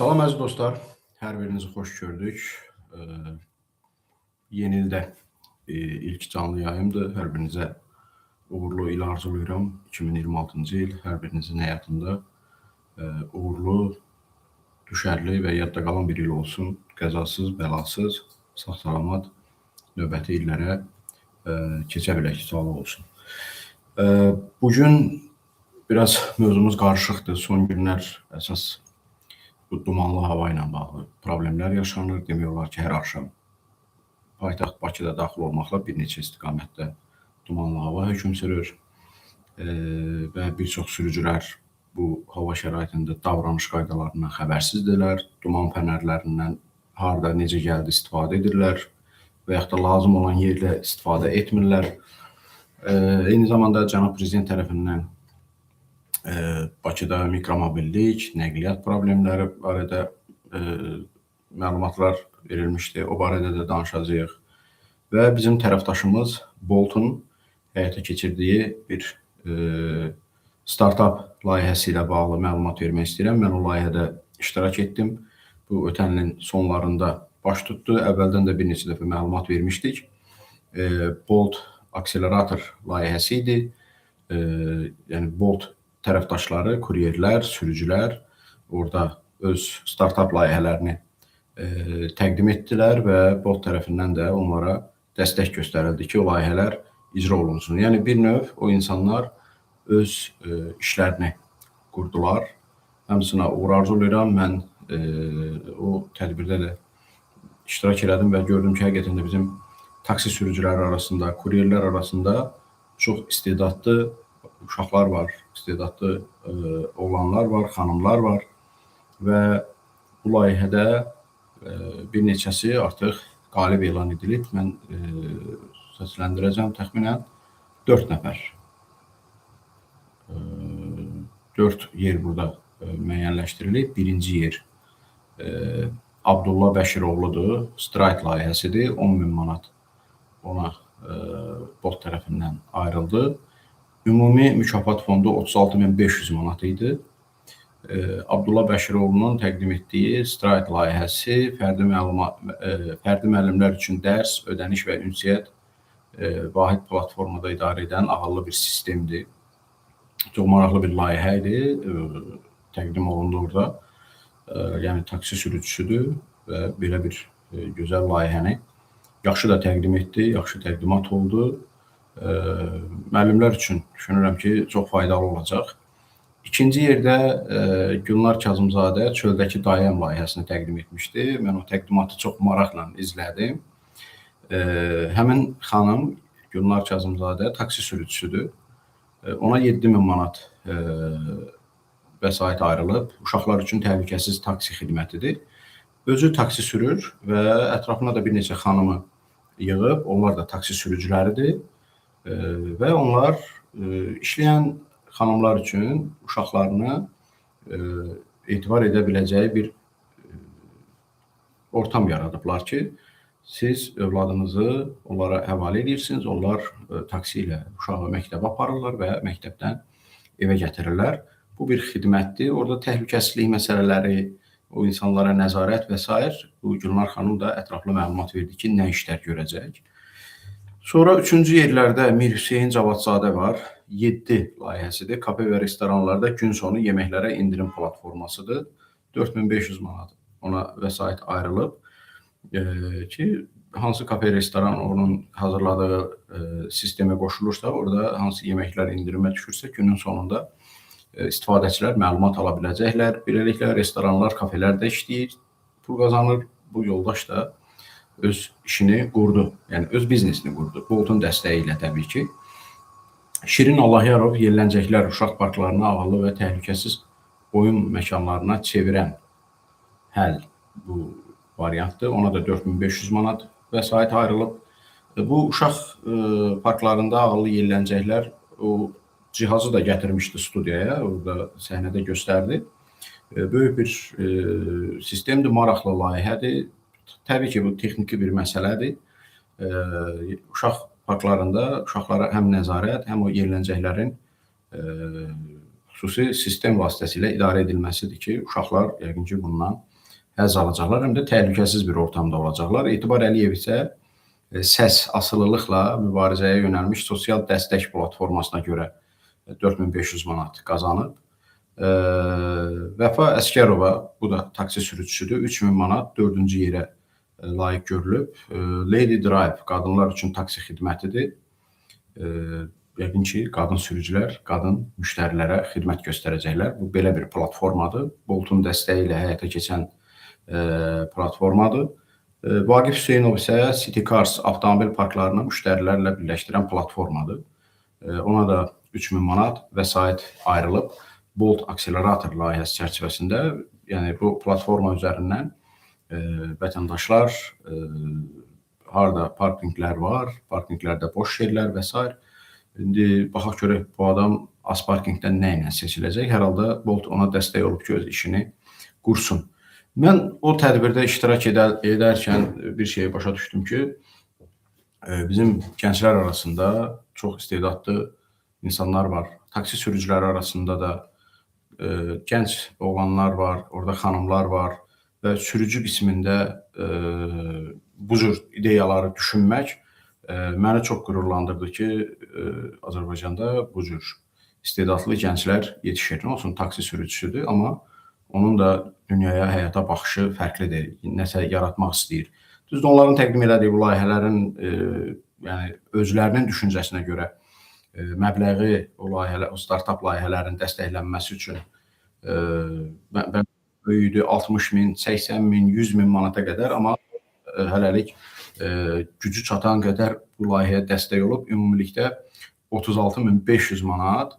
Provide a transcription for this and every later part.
Salam əziz dostlar, hər birinizi xoş gördük. Yeni ildə ilk canlı yayımdır. Hər birinizə uğurlu il arzulayıram. 2026-cı il hər birinizin həyatında uğurlu, düşərli və yadda qalan bir il olsun. Qəzasız, bəlasız, sağ-salamat növbəti illərə keçə bilək, sağlıq olsun. Bugün biraz mövzumuz qarışıqdır. Son günlər əsas bu dumanlı hava ilə bağlı problemlər yaşanır. Demək olar ki, hər axşam paytaxt Bakıda daxil olmaqla bir neçə istiqamətdə dumanlı hava hökm sürür və bir çox sürücülər bu hava şəraitində davranış qaydalarından xəbərsizdirlər. Duman fənərlərindən harda, necə gəldi istifadə edirlər və yaxud da lazım olan yerdə istifadə etmirlər. Eyni zamanda Cənab Prezident tərəfindən Bakıda mikromobillik, nəqliyyat problemləri barədə məlumatlar verilmişdi. O barədə də danışacağıq. Və bizim tərəfdaşımız Bolt'un həyata keçirdiyi bir startup layihəsi ilə bağlı məlumat vermək istəyirəm. Mən o layihədə iştirak etdim. Bu ötən ilin sonlarında baş tutdu. Əvvəldən də bir neçə dəfə məlumat vermişdik. Bolt akselerator layihəsi idi. Yəni Bolt tərəfdaşları, kuryerlər, sürücülər orada öz startup layihələrini təqdim etdilər və Bolt tərəfindən də onlara dəstək göstərildi ki, o layihələr icra olunsun. Yəni bir növ o insanlar öz işlərini qurdular. Həmçinin uğur arzulayıram. Mən o tədbirdə də iştirak elədim və gördüm ki, həqiqətən də bizim taksi sürücüləri arasında, kuryerlər arasında çox istedadlı uşaqlar var, istedadlı oğlanlar var, xanımlar var və bu layihədə bir neçəsi artıq qalib elan edilib. Mən səsləndirəcəm təxminən 4 nəfər. 4 yer burada müəyyənləşdirilib. Birinci yer Abdullah Bəşiroğludur. Strike layihəsidir. 10.000 manat ona Bolt tərəfindən ayrıldı. Ümumi mükafat fondu 36.500 manat idi. Abdullah Bəşiroğlu'nun təqdim etdiyi Strike layihəsi fərdi müəllimlər üçün dərs, ödəniş və ünsiyyət vahid platformada idarə edən ağıllı bir sistemdir. Çox maraqlı bir layihə idi. Təqdim olundu orada. Yəni taksi sürücüsüdür və belə bir gözəl layihəni yaxşı da təqdim etdi, yaxşı təqdimat oldu. Müəllimlər üçün düşünürəm ki, çox faydalı olacaq. İkinci yerdə Gülnar Kazımzadə Çöldəki Dayəm layihəsini təqdim etmişdi. Mən o təqdimatı çox maraqla izlədim. Həmin xanım Gülnar Kazımzadə taksi sürücüsüdür. Ona 7.000 manat vəsait ayrılıb. Uşaqlar üçün təhlükəsiz taksi xidmətidir. Özü taksi sürür və ətrafına da bir neçə xanımı yığıb, onlar da taksi sürücüləridir. Və onlar işləyən xanımlar üçün uşaqlarına etibar edə biləcəyi bir ortam yaradıblar ki, siz övladınızı onlara həvalə edirsiniz, onlar taksi ilə uşağı məktəbə aparırlar və məktəbdən evə gətirirlər. Bu bir xidmətdir. Orada təhlükəsizlik məsələləri, o insanlara nəzarət və s. Bu Gülnar xanım da ətraflı məlumat verdi ki, nə işlər görəcək. Sonra üçüncü yerlərdə Mir Hüseyin Cavadzadə var. 7 layihəsidir. Kafe və restoranlarda gün sonu yeməklərə indirim platformasıdır. 4500 manat ona vəsait ayrılıb ki, hansı kafe, restoran onun hazırladığı sistemə qoşulursa, orada hansı yeməklər indirimə düşürsə, günün sonunda istifadəçilər məlumat ala biləcəklər. Beləliklə, restoranlar, kafelər də işləyir, pul qazanır. Bu yoldaş da öz işini qurdu, yəni öz biznesini qurdu. Bolt'un dəstəyi ilə təbii ki. Şirin Allahyarov yerləncəklər uşaq parklarına ağıllı və təhlükəsiz oyun məkanlarına çevirən həll bu variantdır. Ona da 4500 manat vəsait ayrılıb. Bu uşaq parklarında ağıllı yerləncəklər o cihazı da gətirmişdi studiyaya, orada səhnədə göstərdi. Böyük bir sistemdir, maraqlı layihədir. Təbii ki, bu texniki bir məsələdir. Uşaq parklarında uşaqlara həm nəzarət, həm o yerləncəklərin xüsusi sistem vasitəsilə idarə edilməsidir ki, uşaqlar yəqin ki, bundan həzz alacaqlar, həm də təhlükəsiz bir ortamda olacaqlar. Etibar Əliyev isə səs asılılıqla mübarizəyə yönəlmiş sosial dəstək platformasına görə 4500 manat qazanıb. Vəfa Əskərova, bu da taksi sürücüsüdür, 3000 manat 4-cü yerə layiq görülüb. Lady Drive qadınlar üçün taksi xidmətidir. Yəqin ki, qadın sürücülər, qadın müştərilərə xidmət göstərəcəklər. Bu, belə bir platformadır. Boltun dəstəyi ilə həyata keçən platformadır. Vaqif Hüseynov isə City Cars avtomobil parklarını müştərilərlə birləşdirən platformadır. Ona da 3000 manat vəsait ayrılıb. Bolt akselerator layihəsi çərçivəsində, yəni bu platforma üzərindən vətəndaşlar harada parkinqlər var, parkinqlərdə boş yerlər və s. İndi baxaq görək bu adam az parkinqdən nə ilə seçiləcək. Hər halda Bolt ona dəstək olub ki, öz işini qursun. Mən o tədbirdə iştirak edərkən bir şeyi başa düşdüm ki, bizim gənclər arasında çox istedadlı insanlar var. Taksi sürücüləri arasında da gənc oğlanlar var, orada xanımlar var və sürücü qismində bu cür ideyaları düşünmək məni çox qürurlandırdı ki, Azərbaycanda bu cür istedadlı gənclər yetişir. Nə olsun, taksi sürücüsüdür, amma onun da dünyaya, həyata baxışı fərqlidir, nəsə yaratmaq istəyir. Düzdür, onların təqdim elədiyi bu layihələrin yəni özlərinin düşüncəsinə görə məbləği o startap layihələrin dəstəklənməsi üçün böyüdü 60 min, 80 min, 100 min manata qədər, amma hələlik gücü çatan qədər bu layihəyə dəstək olub. Ümumilikdə 36.500 manat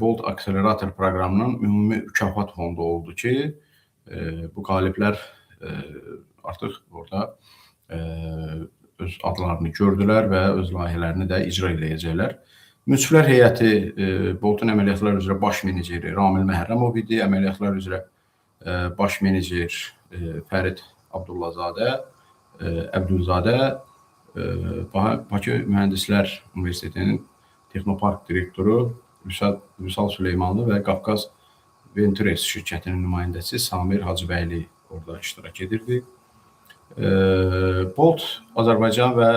Bolt akselerator proqramının ümumi mükafat fondu oldu ki, bu qaliblər artıq orada öz adlarını gördülər və öz layihələrini də icra edəcəklər. Münsiflər heyəti Boltun əməliyyatlar üzrə baş meneceri Ramil Məhərrəmov idi, əməliyyatlar üzrə baş menecer Fərid Əbdülzadə, Bakı Mühəndislər Universitetinin Texnopark direktoru Vüsal Süleymanlı və Qafqaz Ventures şirkətinin nümayəndəsi Samir Hacıbəyli orada iştirak edirdi. Bolt Azərbaycan və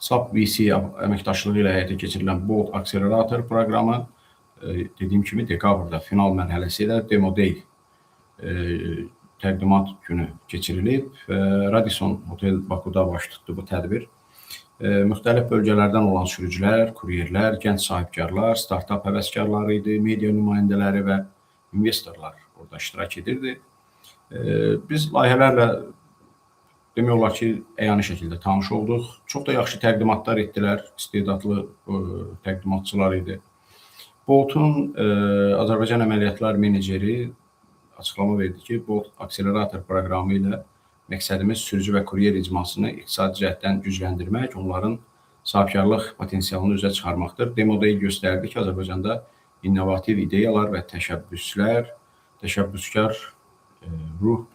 SAP VC əməkdaşlığı ilə həyata keçirilən Bolt akselerator proqramı dediyim kimi dekabrda final mərhələsi ilə demo deyil təqdimat günü keçirilib. Radisson Hotel Bakuda baş tutdu bu tədbir. Müxtəlif bölgələrdən olan sürücülər, kuryerlər, gənc sahibkarlar, startap həvəskarları idi, media nümayəndələri və investorlar orada iştirak edirdi. Biz layihələrlə demək olar ki, əyani şəkildə tanış olduq. Çox da yaxşı təqdimatlar etdilər, istedadlı təqdimatçılar idi. Boltun Azərbaycan əməliyyatlar meneceri açıqlama verdi ki, Bolt akselerator proqramı ilə məqsədimiz sürücü və kuryer icmasını iqtisadi cəhətdən gücləndirmək, onların sahibkarlıq potensialını üzə çıxarmaqdır. Demoda göstərdi ki, Azərbaycanda innovativ ideyalar və təşəbbüskar ruh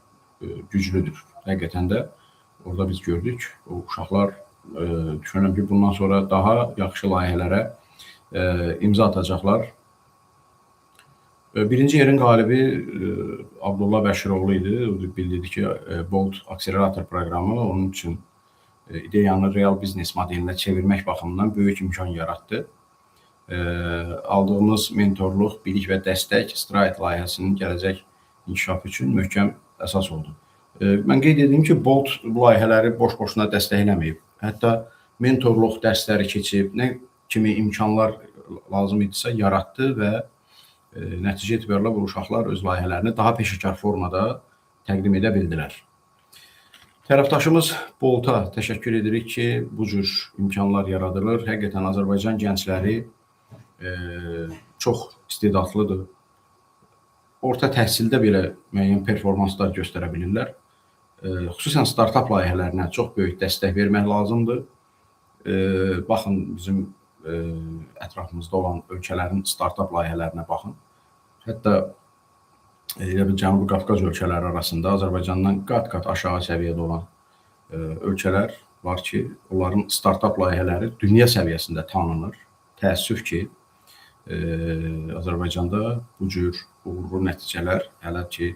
güclüdür. Həqiqətən də orada biz gördük, o uşaqlar düşünürəm ki, bundan sonra daha yaxşı layihələrə imza atacaqlar. Birinci yerin qalibi Abdullah Bəşiroğlu idi. O bildirdi ki, Bolt akselerator proqramı onun üçün ideyanı real biznes modelinə çevirmək baxımından böyük imkan yaratdı. Aldığımız mentorluq, bilik və dəstək Stride layihəsinin gələcək inkişafı üçün möhkəm əsas oldu. Mən qeyd edeyim ki, Bolt bu layihələri boş-boşuna dəstəkləməyib. Hətta mentorluq dərsləri keçib, nə kimi imkanlar lazım idisə yaratdı və nəticə etibarıyla bu uşaqlar öz layihələrini daha peşəkar formada təqdim edə bildilər. Tərəfdaşımız Bolta təşəkkür edirik ki, bu cür imkanlar yaradılır. Həqiqətən Azərbaycan gəncləri çox istedadlıdır. Orta təhsildə belə müəyyən performanslar göstərə bilirlər. Xüsusən startap layihələrinə çox böyük dəstək vermək lazımdır. Baxın, bizim ətrafımızda olan ölkələrin startap layihələrinə baxın. Hətta Cənubi Qafqaz ölkələri arasında Azərbaycandan qat-qat aşağı səviyyədə olan ölkələr var ki, onların startap layihələri dünya səviyyəsində tanınır. Təəssüf ki, Azərbaycanda bu cür uğurlu nəticələr hələ ki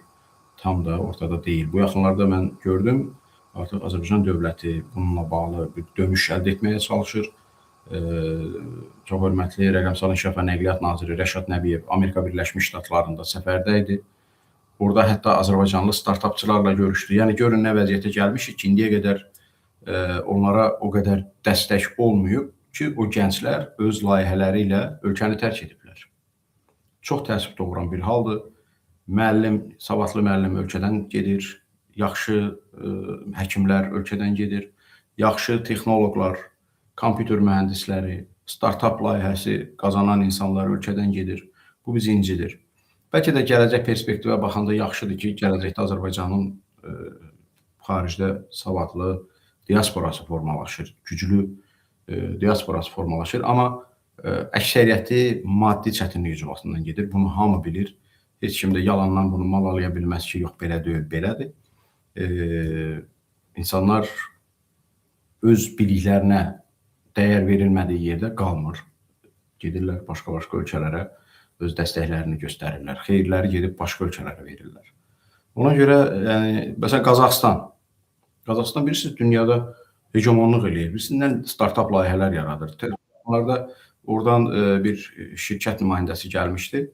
tam da ortada deyil. Bu yaxınlarda mən gördüm, artıq Azərbaycan dövləti bununla bağlı bir dönüş əldə etməyə çalışır. Çox hörmətli Rəqəmsal İnkişaf və Nəqliyyat naziri Rəşad Nəbiyev Amerika Birləşmiş Ştatlarında səfərdə idi. Orada hətta azərbaycanlı startapçılarla görüşdü. Yəni görün nə vəziyyətə gəlmişik ki, indiyə qədər onlara o qədər dəstək olmayıb ki, o gənclər öz layihələri ilə ölkəni tərk ediblər. Çox təəssüf doğuran bir haldır. Savadlı müəllim ölkədən gedir, yaxşı həkimlər ölkədən gedir, yaxşı texnoloqlar, kompüter mühəndisləri, startap layihəsi qazanan insanlar ölkədən gedir. Bu bizi incidir. Bəlkə də gələcək perspektivə baxanda yaxşıdır ki, gələcəkdə Azərbaycanın xaricdə savadlı diasporası formalaşır, güclü diasporası formalaşır. Amma əksəriyyəti maddi çətinlik ucbatından gedir. Bunu hamı bilir. Heç kim də yalandan bunu mal alaya bilməz ki, yox belə deyil, belədir. İnsanlar öz biliklərinə dəyər verilmədiyi yerdə qalmır. Gedirlər başqa-başqa ölkələrə öz dəstəklərini göstərirlər. Xeyirləri gedib başqa ölkələrə verirlər. Ona görə, yəni, məsələn, Qazaxıstan bilirsiniz, dünyada hegemonluq eləyir. Birisindən startap layihələr yaradır. Onlarda oradan bir şirkət nümayəndəsi gəlmişdi.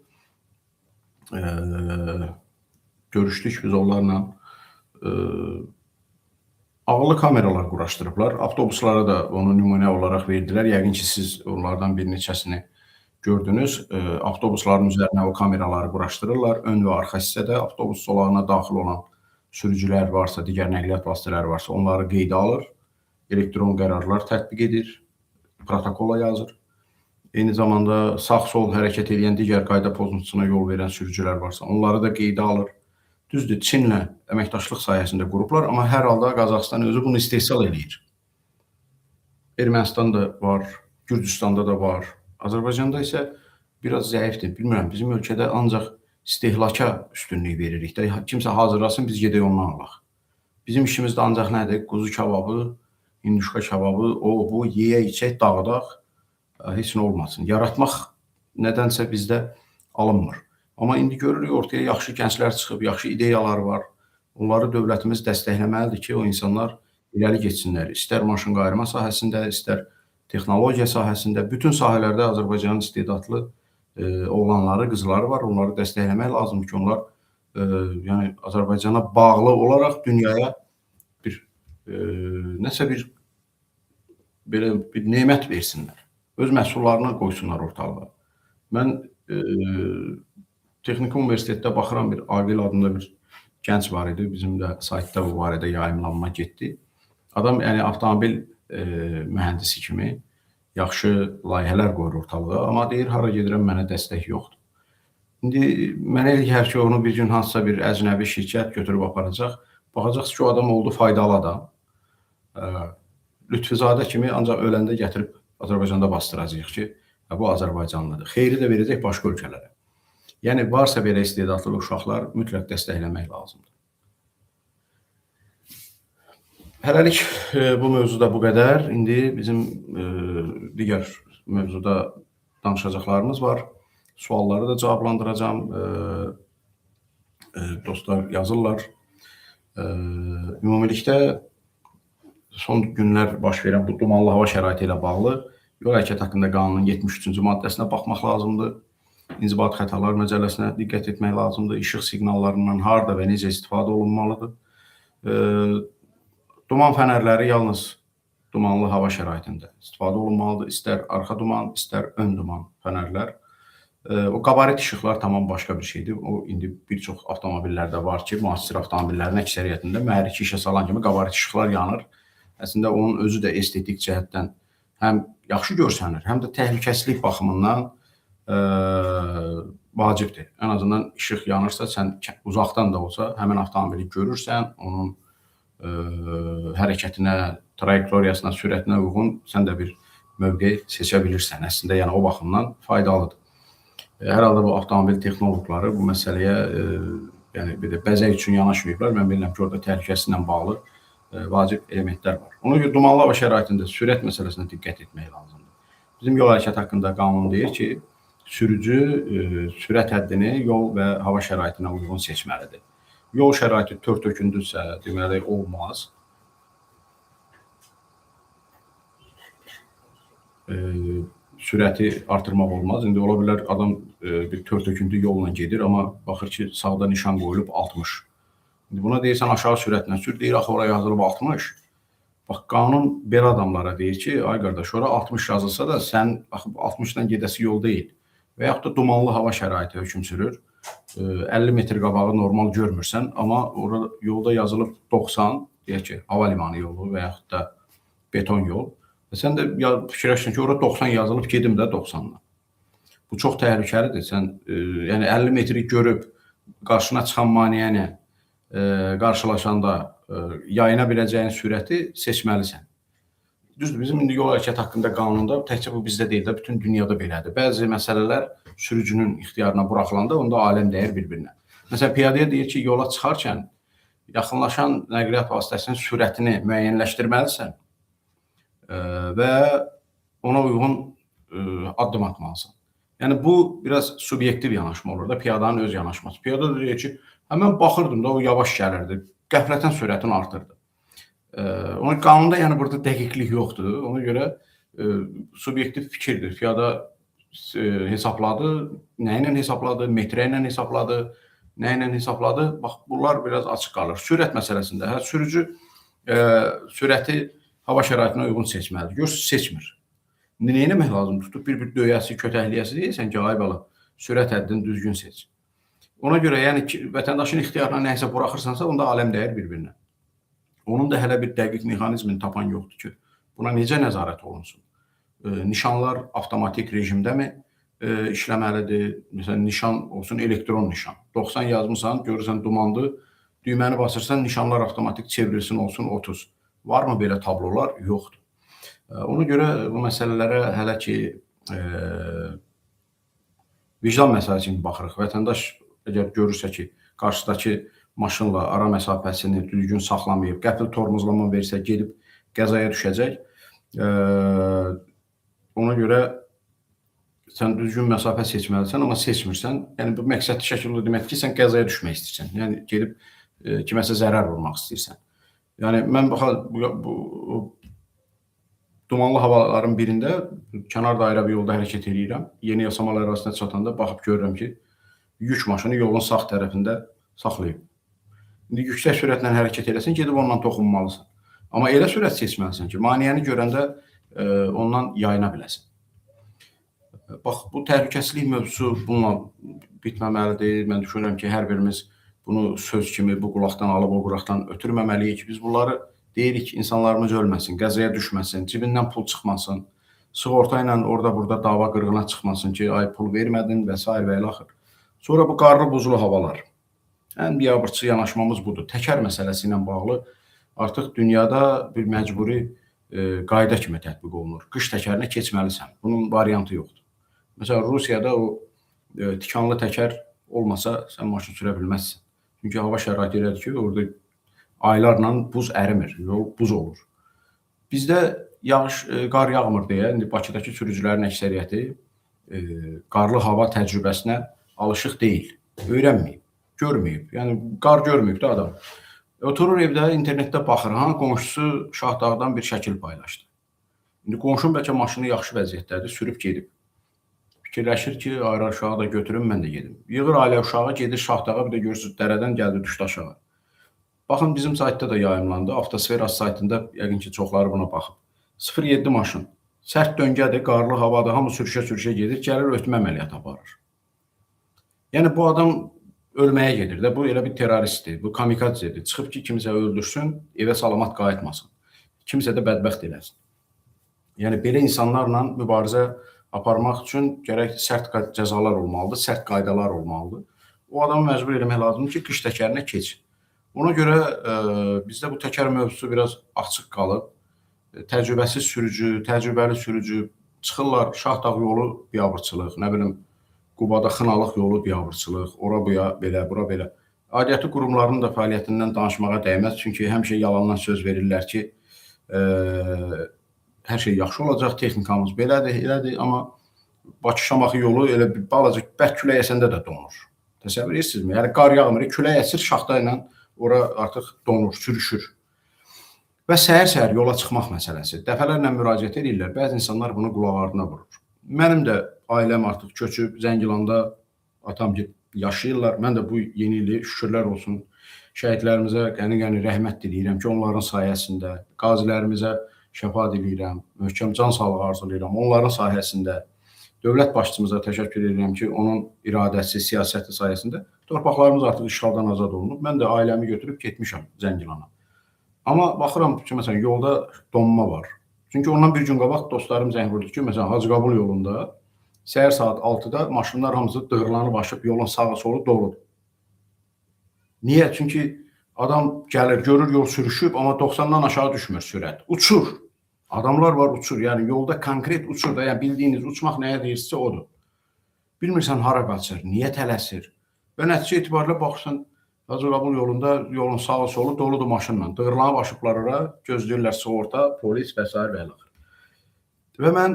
Görüşdük biz onlarla. Ağıllı kameralar quraşdırıblar. Avtobuslara da onu nümunə olaraq verdilər. Yəqin ki, siz onlardan bir neçəsini gördünüz. Avtobusların üzərinə o kameraları quraşdırırlar. Ön və arxa hissədə avtobus zolağına daxil olan sürücülər varsa, digər nəqliyyat vasitələri varsa, onları qeydə alır. Elektron qərarlar tətbiq edir, protokola yazır. Eyni zamanda sağ-sol hərəkət edən digər qayda pozuntusuna yol verən sürücülər varsa, onları da qeydə alır. Düzdür, Çinlə əməkdaşlıq sayəsində qurublar, amma hər halda Qazaxıstan özü bunu istehsal edir. Ermənistanda var, Gürcüstanda da var. Azərbaycanda isə biraz zəifdir. Bilmirəm, bizim ölkədə ancaq istehlaka üstünlük veririk də. Kimsə hazırlasın, biz gedək ondan alaq. Bizim işimiz də ancaq nədir? Quzu kababı, hinduşka kababı, o, bu, yeyək, içək, dağıdaq, heç nə olmasın. Yaratmaq nədənsə bizdə alınmır. Amma indi görürük, ortaya yaxşı gənclər çıxıb, yaxşı ideyalar var. Onları dövlətimiz dəstəkləməlidir ki, o insanlar irəli geçsinlər. İstər maşın qayırma sahəsində, istər texnologiya sahəsində, bütün sahələrdə Azərbaycanın istedadlı oğlanları, qızları var. Onları dəstəkləmək lazımdır ki, onlar yəni Azərbaycana bağlı olaraq dünyaya nəsə belə bir nemət versinlər. Öz məhsullarını qoysunlar ortalığa. Mən Texniki Universitetdə baxıram, bir Aqil adında bir gənc var idi. Bizim də saytda bu barədə yayımlanma getdi. Adam yəni avtomobil mühəndisi kimi yaxşı layihələr qoyur ortalığa, amma deyir, hara gedirəm, mənə dəstək yoxdur. İndi mənə elə gəlir ki, onu bir gün hansısa bir əcnəbi şirkət götürüb aparacaq. Baxacaqsınız ki, o adam oldu faydalı adam. Lütfüzadə kimi ancaq öləndə gətirib Azərbaycanda bastıracaq ki, bu Azərbaycanlıdır. Xeyri də verəcək başqa ölkələrə. Yəni, varsa belə istedadlı uşaqlar mütləq dəstəkləmək lazımdır. Hələlik bu mövzuda bu qədər. İndi bizim digər mövzuda danışacaqlarımız var. Sualları da cavablandıracağım. Dostlar yazırlar. Ümumilikdə son günlər baş verən bu dumanlı hava şəraiti ilə bağlı yol hərəkəti haqqında qanunun 73-cü maddəsinə baxmaq lazımdır. İnzibat xətalar məcəlləsinə diqqət etmək lazımdır. İşıq siqnallarından harda və necə istifadə olunmalıdır. Duman fənərləri yalnız dumanlı hava şəraitində istifadə olunmalıdır. İstər arxa duman, istər ön duman fənərlər. O qabarit işıqlar tamam başqa bir şeydir. O indi bir çox avtomobillərdə var ki, müasir avtomobillərin əksəriyyətində mühərriki işə salan kimi qabarit işıqlar yanır. Əslində onun özü də estetik cəhətdən həm yaxşı görsənir, həm də təhlükəsizlik baxımından vacibdir. Ən azından işıq yanırsa, sən uzaqdan da olsa həmin avtomobili görürsən, onun hərəkətinə, trayektoriyasına, sürətinə uyğun sən də bir mövqe seçə bilirsən. Əslində, yəni o baxımdan faydalıdır. Hər halda bu avtomobil texnoloqları bu məsələyə yəni bəzək üçün yanaşmayıblar. Mən bilirəm ki, orada təhlükəsizliklə bağlı vacib elementlər var. Ona görə dumanlı hava şəraitində sürət məsələsinə diqqət etmək lazımdır. Bizim yol hərəkəti haqqında qanun deyir ki, sürücü sürət həddini yol və hava şəraitinə uyğun seçməlidir. yol şəraiti tört-tökündürsə, deməli olmaz. Sürəti artırmaq olmaz. İndi ola bilər adam bir tört-töküntü yolla gedir, amma baxır ki, sağda nişan qoyulub 60. İndi buna deyirsən aşağı sürətlə sür, deyir axı oraya yazılıb 60. Bax, qanun belə adamlara deyir ki, ay qardaş, ora 60 yazılsa da sən 60-la gedəsi yol deyil. Və yaxud da dumanlı hava şəraiti hökm sürür. 50 metr qabağı normal görmürsən, amma orada yolda yazılıb 90, deyək ki, hava limanı yolu və yaxud da beton yol. Sən də fikirləşsən ki, orada 90 yazılıb, gedim də 90-la. Bu çox təhlükəlidir. Sən yəni 50 metri görüb qarşına çıxan maneəni qarşılaşanda yayına biləcəyin sürəti seçməlisən. Düzdür, bizim indi yol hərəkəti haqqında qanunda təkcə bu bizdə deyil də, bütün dünyada belədir. Bəzi məsələlər sürücünün ixtiyarına buraxılanda onda aləm dəyir bir-birinə. Məsələn, piyadaya deyir ki, yola çıxarkən yaxınlaşan nəqliyyat vasitəsinin sürətini müəyyənləşdirməlisən və ona uyğun addım atmalısan. Yəni bu biraz subyektiv yanaşma olur da, piyadanın öz yanaşması. Piyada da deyir ki, mən baxırdım da o yavaş gəlirdi, qəflətən sürətini artırdı. Onun qanunda yəni burada dəqiqlik yoxdur. Ona görə subyektiv fikirdir. Piyada hesabladı, nə ilə hesabladı, metrə ilə hesabladı, nə ilə hesabladı. Bax, bunlar biraz açıq qalır. Sürət məsələsində sürücü sürəti hava şəraitinə uyğun seçməlidir. Görürsünüz, seçmir. İndi nə etmək lazım? Tutub bir döyəsi, kötəkləyəsi deyirsən ki, ay bala, sürət həddini düzgün seç. Ona görə yəni vətəndaşın ixtiyarına nəyisə buraxırsansa, onda aləm dəyir bir-birinə. Onun da hələ bir dəqiq mexanizmini tapan yoxdur ki, buna necə nəzarət olunsun? Nişanlar avtomatik rejimdəmi işləməlidir? Məsələn, nişan olsun, elektron nişan. 90 yazmısan, görürsən dumandır, düyməni basırsan, nişanlar avtomatik çevrilsin, olsun 30. Varmı belə tablolar? Yoxdur. Ona görə bu məsələlərə hələ ki vicdan məsələsi kimi baxırıq. Vətəndaş əgər görürsə ki, qarşıdakı maşınla ara məsafəsini düzgün saxlamayıb, qəfil tormozlama versə, gedib qəzaya düşəcək. Ona görə sən düzgün məsafə seçməlisən, amma seçmirsən. Yəni, bu məqsədli şəkildə demək ki, sən qəzaya düşmək istəyirsən. Yəni, gedib kiməsə zərər vurmaq istəyirsən. Yəni, mən bu dumanlı havaların birində kənar dairəvi yolda hərəkət edirəm. Yeni Yasamal ərazisinə çatanda baxıb görürəm ki, yük maşını yolun sağ tərəfində saxlayıb. İndi yüksək sürətlə hərəkət eləsən, gedib ondan toxunmalısan. Amma elə sürət seçməlisən ki, maneəni görəndə ondan yayına biləsən. Bax, bu təhlükəsizlik mövzusu bununla bitməməlidir. Mən düşünürəm ki, hər birimiz bunu söz kimi bu qulaqdan alıb o qulaqdan ötürməməliyik. Biz bunları deyirik ki, insanlarımız ölməsin, qəzaya düşməsin, cibindən pul çıxmasın, sığorta ilə orada-burada dava qırğına çıxmasın ki, ay pul vermədin və s. və ilə axır. Sonra bu qarlı buzlu havalar. Ən biabırçı yanaşmamız budur. Təkər məsələsi ilə bağlı artıq dünyada bir məcburi qayda kimi tətbiq olunur. Qış təkərinə keçməlisən. Bunun variantı yoxdur. Məsələn, Rusiyada o tikanlı təkər olmasa sən maşın sürə bilməzsən. Çünki hava şəraiti elədir ki, orada aylarla buz ərimir, yol buz olur. Bizdə qar yağmır deyə, indi Bakıdakı sürücülərin əksəriyyəti qarlı hava təcrübəsinə alışıq deyil, öyrənməyib, görməyib. Yəni, qar görməyib də adam. Oturur evdə, internetdə baxır, qonşusu Şahdağdan bir şəkil paylaşdı. İndi qonşum bəlkə maşını yaxşı vəziyyətdədir, sürüb gedib. Fikirləşir ki, ayrı uşağı da götürüm, mən də gedim. Yığır ailə uşağı, gedir Şahdağa, bir də görürsünüz, dərədən gəldi, düşdü aşağı. Baxın, bizim saytda da yayımlandı. Avtosfera saytında yəqin ki, çoxları buna baxıb. 07 maşın. Sərt döngədir, qarlı havadır, hamı sürüşə-sürüşə gedir, gəlir ötmə əməliyyatı aparır. Yəni, bu adam ölməyə gedir də, bu elə bir terroristdir, bu kamikadzedir. Çıxıb ki, kimsə öldürsün, evə salamat qayıtmasın. Kimsə də bədbəxt eləsin. Yəni, belə insanlarla mübarizə aparmaq üçün gərək sərt cəzalar olmalıdır, sərt qaydalar olmalıdır. O adamı məcbur eləmək lazımdır ki, qış təkərinə keç. Ona görə bizdə bu təkər mövzusu biraz açıq qalıb. Təcrübəsiz sürücü, təcrübəli sürücü çıxırlar, Şahdağ yolu biabırçılıq, nə bilim, Qubada Xınalıq yolu biabırçılıq, ora buya belə, bura belə. Aidiyyatı qurumlarının da fəaliyyətindən danışmağa dəyməz, çünki həmişə yalandan söz verirlər ki, hər şey yaxşı olacaq, texnikamız belədir, elədir, amma Bakı-Şamaxı yolu elə bir balaca bərk külək əsəndə də donur. Təsəvvür edirsinizmi? Yəni qar yağmır, külək əsir, şaxta ilə ora artıq donur, sürüşür. Və səhər-səhər yola çıxmaq məsələsi. Dəfələrlə müraciət edirlər. Bəzi insanlar bunu qulaq ardına vurur. Mənim də ailəm artıq köçüb Zəngilanda atam yaşayırlar. Mən də bu yeni ili şükürlər olsun şəhidlərimizə qəni-qəni rəhmət diləyirəm ki, onların sayəsində qazilərimizə şəfa diləyirəm, möhkəm can sağlığı arzulayıram. Onların sayəsində dövlət başçımıza təşəkkür edirəm ki, onun iradəsi, siyasəti sayəsində torpaqlarımız artıq işğaldan azad olunub. Mən də ailəmi götürüb getmişəm Zəngilana. Amma baxıram ki, məsələn, yolda donma var. Çünki ondan bir gün qabaq dostlarım zəng vurdu ki, məsələn, Hacıqabul yolunda səhər saat 6-da maşınlar hamısı dığırlanıb aşıb, yolun sağı solu doludur. Niyə? Çünki adam gəlir, görür yol sürüşüb, amma 90-dan aşağı düşmür sürət. Uçur. Adamlar var uçur. Yəni yolda konkret uçur da, yəni bildiyiniz uçmaq nəyə deyirsə odur. Bilmirsən hara qaçır, niyə tələsir. Və nəticə etibarilə baxsan, Hacıqabul yolunda yolun sağı solu doludur maşınla. Dığırlanıb aşıblar ora, gözləyirlər sığorta, polis və s. və ilə. Və mən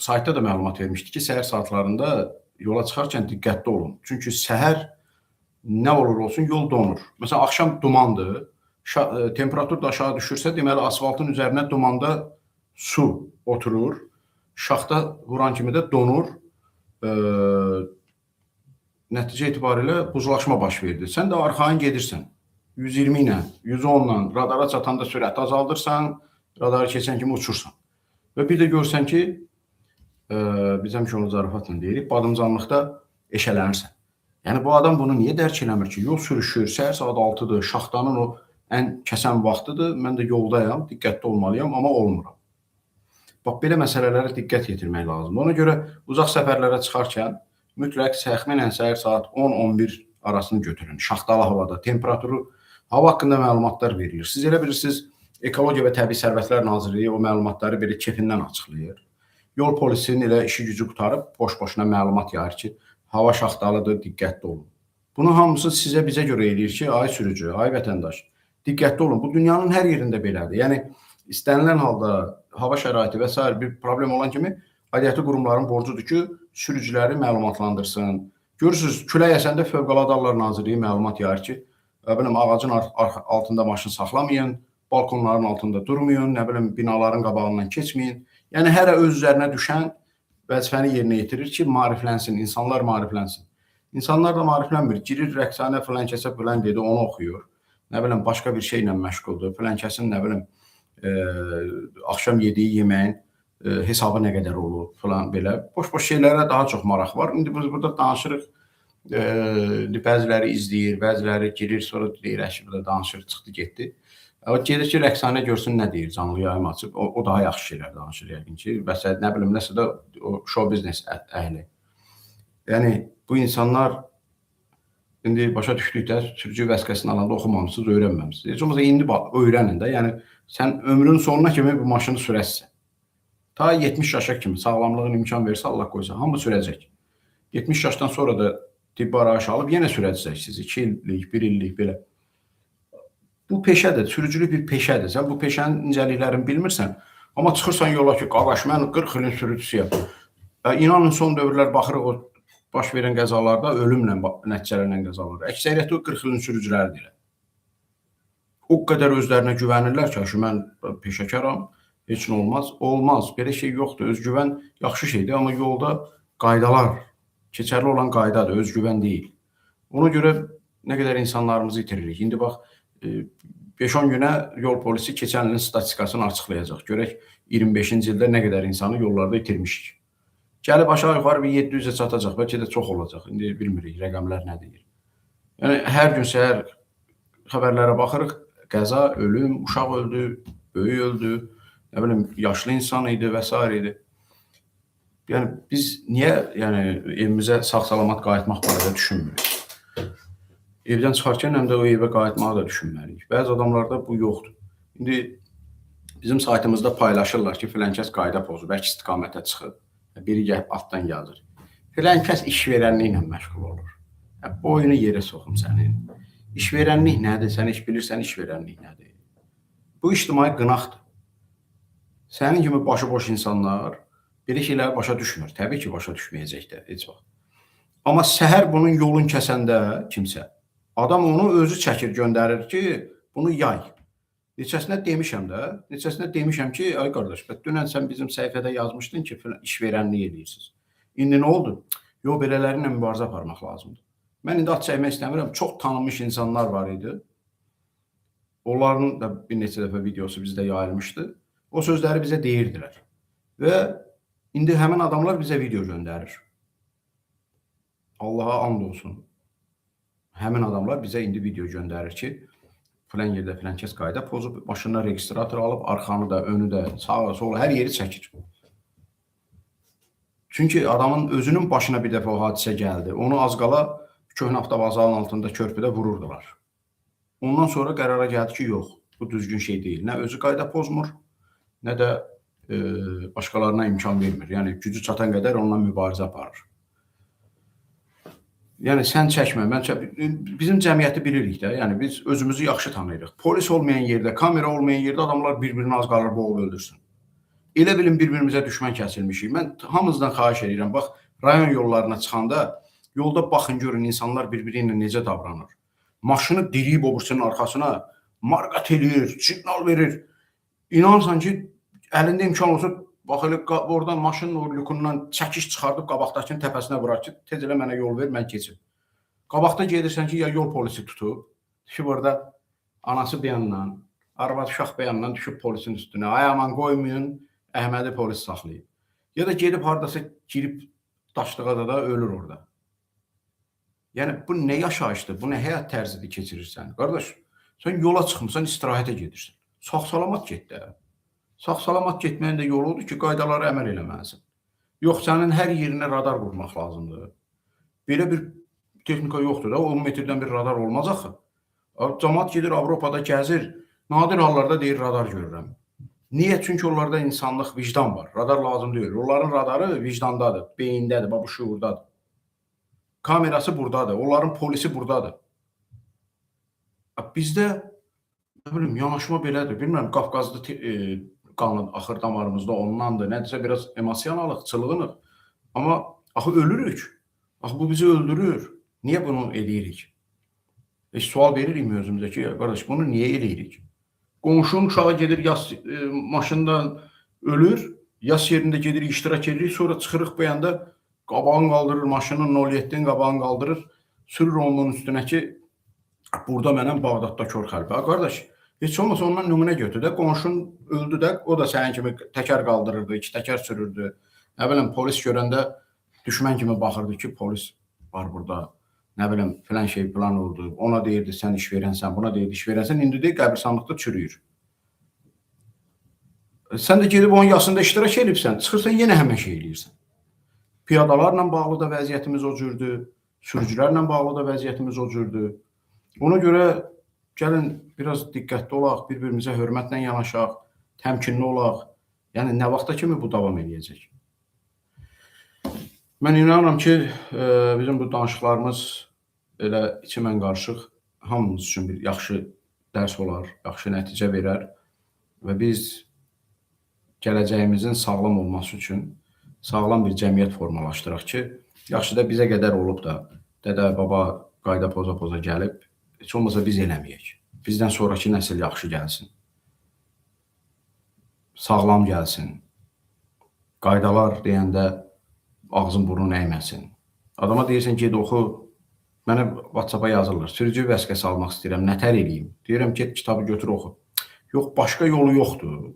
saytda da məlumat vermişdi ki, səhər saatlarında yola çıxarkən diqqətli olun. Çünki səhər nə olur olsun yol donur. Məsələn, axşam dumandır, temperatur da aşağı düşürsə, deməli asfaltın üzərinə dumanda su oturur, şaxta vuran kimi də donur, nəticə etibarilə buzlaşma baş verdi. Sən də arxayın gedirsən, 120 ilə, 110 ilə, radara çatanda sürəti azaldırsan, radarı keçən kimi uçursan. Və bir də görsən ki, biz həmişə onu zarafatla deyirik, badımcanlıqda eşələnirsən. Yəni bu adam bunu niyə dərk eləmir ki, yol sürüşür, səhər saat 6-dır, şaxtanın o ən kəsən vaxtıdır, mən də yoldayam, diqqətli olmalıyam, amma olmuram. Bax, belə məsələlərə diqqət yetirmək lazımdır. Ona görə uzaq səfərlərə çıxarkən mütləq təxminən səhər saat 10-11 arasını götürün. Şaxtalı havada, temperaturu, hava haqqında məlumatlar verilir. Siz elə bilirsiniz, Ekologiya və Təbii Sərvətlər Nazirliyi o məlumatları belə kefindən açıqlayır. Yol polisinin elə işi gücü qutarıb, boş-boşuna məlumat yayır ki, hava şaxtalıdır, diqqətli olun. Bunu hamısı sizə, bizə görə eləyir ki, ay sürücü, ay vətəndaş, diqqətli olun. Bu dünyanın hər yerində belədir. Yəni, istənilən halda hava şəraiti və s. bir problem olan kimi, aidiyyatı qurumların borcudur ki, sürücüləri məlumatlandırsın. Görürsünüz, külək əsəndə Fövqəladə Hallar Nazirliyi məlumat yayır ki, ağacın altında maşın saxlamayın, balkonların altında durmayın, binaların qabağından keçməyin. Yəni, hərə öz üzərinə düşən vəzifəni yerinə yetirir ki, maariflənsin, insanlar maariflənsin. İnsanlar da maariflənmir. Girir rəqsanə filan kəsə filan dedi, onu oxuyur. Başqa bir şeylə məşğuldur. Filan kəsin, axşam yediyi yeməyin hesabı nə qədər olur, filan belə. Boş-boş şeylərə daha çox maraq var. İndi biz burada danışırıq, bəziləri izləyir, bəziləri girir, sonra deyir, burada danışır, çıxdı, getdi. Gedir ki, rəqsanə görsün nə deyir, canlı yayım açıb, o daha yaxşı şeylər danışır yəqin ki, bəs nəsə də show biznes əhli. Yəni, bu insanlar indi başa düşdükdə sürücü vəsiqəsini alanda oxumamışsınız, öyrənməmişsiniz. Heç olmasa indi öyrənin də, yəni sən ömrün sonuna kimi bu maşını sürəsən. Ta 70 yaşa kimi sağlamlığın imkan versə, Allah qoysa, hamı sürəcək. 70 yaşdan sonra da tibbi arayış alıb yenə sürəcəksiniz, 2 illik, 1 illik belə. Bu peşədir, sürücülük bir peşədir. Sən bu peşənin incəliklərini bilmirsən, amma çıxırsan yola ki, qaqaş, mən 40 ilin sürücüsüyəm. İnanın, son dövrlər baxırıq o baş verən qəzalarda, ölümlə nəticələnən qəzalarda. Əksəriyyəti o 40 ilin sürücüləridir. O qədər özlərinə güvənirlər ki, mən peşəkaram, heç nə olmaz. Olmaz, belə şey yoxdur. Özgüvən yaxşı şeydir, amma yolda qaydalar, keçərli olan qaydadır, özgüvən deyil. Ona görə nə qədər insanlarımızı itiririk. İndi bax, 5-10 günə yol polisi keçən ilin statistikasını açıqlayacaq. Görək 25-ci ildə nə qədər insanı yollarda itirmişik. Gəlib aşağı yuxarı bir 700-ə çatacaq, bəlkə də çox olacaq. İndi bilmirik, rəqəmlər nə deyir. Yəni, hər gün səhər xəbərlərə baxırıq, qəza, ölüm, uşaq öldü, böyük öldü, yaşlı insan idi və s. idi. Yəni, biz niyə evimizə sağ-salamat qayıtmaq barədə düşünmürük? Evdən çıxarkən həm də o evə qayıtmağı da düşünməliyik. Bəzi adamlarda bu yoxdur. İndi bizim saytımızda paylaşırlar ki, filan kəs qayda pozub, əks istiqamətə çıxıb, biri gəlib altdan yazır. Filan kəs işverənliklə məşğul olur. Boyunu yerə soxum sənin. İşverənlik nədir? Sən heç bilirsən işverənlik nədir? Bu ictimai qınaqdır. Sənin kimi başıboş insanlar belə şeyləri başa düşmür. Təbii ki, başa düşməyəcək də heç vaxt. Amma səhər bunun yolun kəsəndə kimsə, adam onu özü çəkir, göndərir ki, bunu yay. Neçəsinə demişəm ki, ay qardaş, bax dünən sən bizim səhifədə yazmışdın ki, filan iş verənlik edirsiniz. İndi nə oldu? Yox, belələri ilə mübarizə aparmaq lazımdır. Mən indi ad çəkmək istəmirəm. Çox tanınmış insanlar var idi. Onların da bir neçə dəfə videosu bizdə yayılmışdı. O sözləri bizə deyirdilər. Və indi həmin adamlar bizə video göndərir. Allaha and olsun. Həmin adamlar bizə indi video göndərir ki, filan yerdə filan kəs qayda pozub, maşından registrator alıb, arxanı da, önü də, sağa, sola, hər yeri çəkir. Çünki adamın özünün başına bir dəfə o hadisə gəldi. Onu az qala köhnə avtovağzalın altında körpüdə vururdular. Ondan sonra qərara gəldi ki, yox, bu düzgün şey deyil. Nə özü qayda pozmur, nə də başqalarına imkan vermir. Yəni, gücü çatan qədər onunla mübarizə aparır. Yəni, sən çəkmə, bizim cəmiyyəti bilirik də, yəni biz özümüzü yaxşı tanıyırıq. Polis olmayan yerdə, kamera olmayan yerdə adamlar bir-birini az qalır boğub öldürsün. Elə bilin bir-birimizə düşmən kəsilmişik. Mən hamınızdan xahiş edirəm, bax, rayon yollarına çıxanda, yolda baxın, görün, insanlar bir-biri ilə necə davranır. Maşını diriyib o birisinin arxasına, marqat eləyir, siqnal verir. İnanırsan ki, əlində imkan olsa, bax, elə oradan maşının lükundan çəkiş çıxardıb qabaqdakının təpəsinə vurar ki, tez elə mənə yol ver, mən keçim. Qabaqda gedirsən ki, ya yol polisi tutub, düşüb orada anası bir yandan, arvad uşaq bir yandan düşüb polisin üstünə, ay aman qoymayın, Əhmədi polis saxlayıb. Ya da gedib haradasa girib daşlığa da ölür orada. Yəni, bu nə yaşayışdır, bu nə həyat tərzidir keçirirsən? Qardaş, sən yola çıxmısan, istirahətə gedirsən. Sağ-salamat get də. Sağ-salamat getməyin də yolu odur ki, qaydalara əməl eləməlisən. Yox, sənin hər yerinə radar qurmaq lazımdır. Belə bir texnika yoxdur da, 10 metrdən bir radar olmaz axı. Cəmaət gedir, Avropada gəzir, nadir hallarda deyir, radar görürəm. Niyə? Çünki onlarda insanlıq, vicdan var. Radar lazım deyil. Onların radarı vicdandadır, beyindədir, bu şuurdadır. Kamerası buradadır, onların polisi buradadır. Bizdə, nə bilim, yanaşma belədir. Bilmirəm, Qafqazlı qanı axır damarımızda ondandır. Nədirsə, biraz emosiyonalıq, çılğınıq. Amma axı ölürük. Axı bu bizi öldürür. Niyə bunu eləyirik? Sual veririk özümüzə ki, qardaş, bunu niyə eləyirik? Qonşunun uşağı gedir, yas maşından ölür, yas yerində gedir, iştirak edirik, sonra çıxırıq bu yanda, qabağını qaldırır, maşının 07-nin qabağını qaldırır, sürür onun üstünə ki, burada mənəm Bağdadda kör xəlbə. Qardaş, heç olmasa ondan nümunə götür də, qonşun öldü də, o da sənin kimi təkər qaldırırdı, iki təkər sürürdü. Nə bilim, polis görəndə düşmən kimi baxırdı ki, polis var burada. Nə bilim, filan şey plan oldu. Ona deyirdi, sən iş verənsən, buna deyirdi, iş verənsən. İndi deyir, qəbirstanlıqda çürüyür. Sən də gedib onun yasında iştirak edibsən, çıxırsan, yenə həmən şey eləyirsən. Piyadalarla bağlı da vəziyyətimiz o cürdür, sürücülərlə bağlı da vəziyyətimiz o cürdür. Ona görə gəlin, biraz diqqətli olaq, bir-birimizə hörmətlə yanaşaq, təmkinli olaq. Yəni, nə vaxta kimi bu davam edəcək? Mən inanıram ki, bizim bu danışıqlarımız elə içimən qarışıq hamımız üçün bir yaxşı dərs olar, yaxşı nəticə verər və biz gələcəyimizin sağlam olması üçün sağlam bir cəmiyyət formalaşdıraq ki, yaxşı da bizə qədər olub da, dədə, baba qayda poza-poza gəlib, heç olmasa biz eləməyək. Bizdən sonraki nəsil yaxşı gəlsin, sağlam gəlsin, qaydalar deyəndə ağzın burnun əyməsin. Adama deyirsən, ged oxu, mənə WhatsApp-a yazırlar, sürücü vəsiqəsi almaq istəyirəm, nətər eləyim? Deyirəm, get kitabı götür oxu. Yox, başqa yolu yoxdur.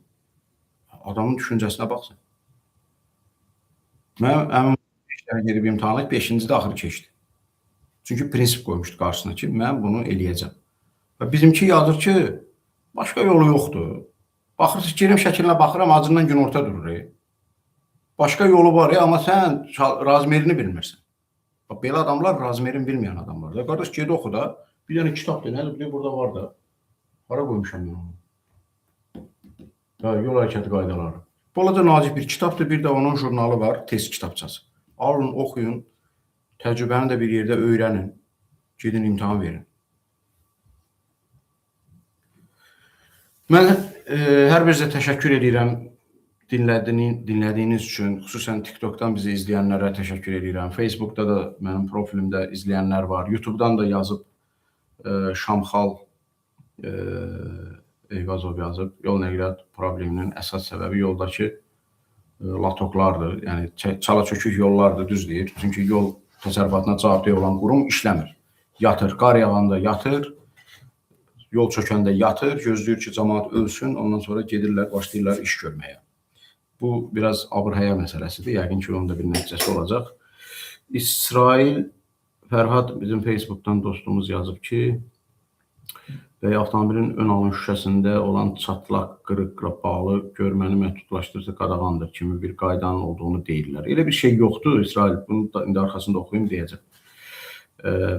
Adamın düşüncəsinə baxsın. Mən əmin işlərə gedib imtihana 5-ci-də axırı keçdi. Çünki prinsip qoymuşdu qarşısına ki, mən bunu eləyəcəm. Və bizimki yazır ki, başqa yolu yoxdur. Baxırsınız, girim şəklinə baxıram, acından günorta durur. Başqa yolu var ya, amma sən razmerini bilmirsən. Belə adamlar razmerini bilməyən adamlar. Qardaş, gedi oxu da, bir dənə kitab da, nədir, burada var da. Hara qoymuşam mən onu? Yol hərəkəti qaydaları. Balaca nazik bir kitabdır, bir də onun jurnalı var, test kitabçası. Alın, oxuyun, təcrübəni də bir yerdə öyrənin, gedin imtahan verin. Mən hər birinizə təşəkkür edirəm. dinlədiyiniz üçün, xüsusən TikTokdan bizi izləyənlərə təşəkkür edirəm. Facebookda da mənim profilimdə izləyənlər var. YouTubedan da yazıb Şamxal Eyvazov yazıb. Yol nəqliyyat probleminin əsas səbəbi yoldakı latoklardır. Yəni çala-çökük yollardır, düz deyir. Çünki yol təsərrüfatına cavabdeh olan qurum işləmir. Yatır, qar yağanda yatır, yol çökəndə yatır, gözləyir ki, cəmaət ölsün, ondan sonra gedirlər, başlayırlar iş görməyə. Bu biraz abır-həya məsələsidir. Yəqin ki, onun da bir nəticəsi olacaq. İsrail Fərhad bizim Facebookdan dostumuz yazıb ki, avtomobilin ön alın şüşəsində olan çatlaq, qırıqla bağlı görməni məhdudlaşdırıcı qadağandır kimi bir qaydanın olduğunu deyirlər. Elə bir şey yoxdur İsrail. Bunu da indi arxasında oxuyum deyəcək.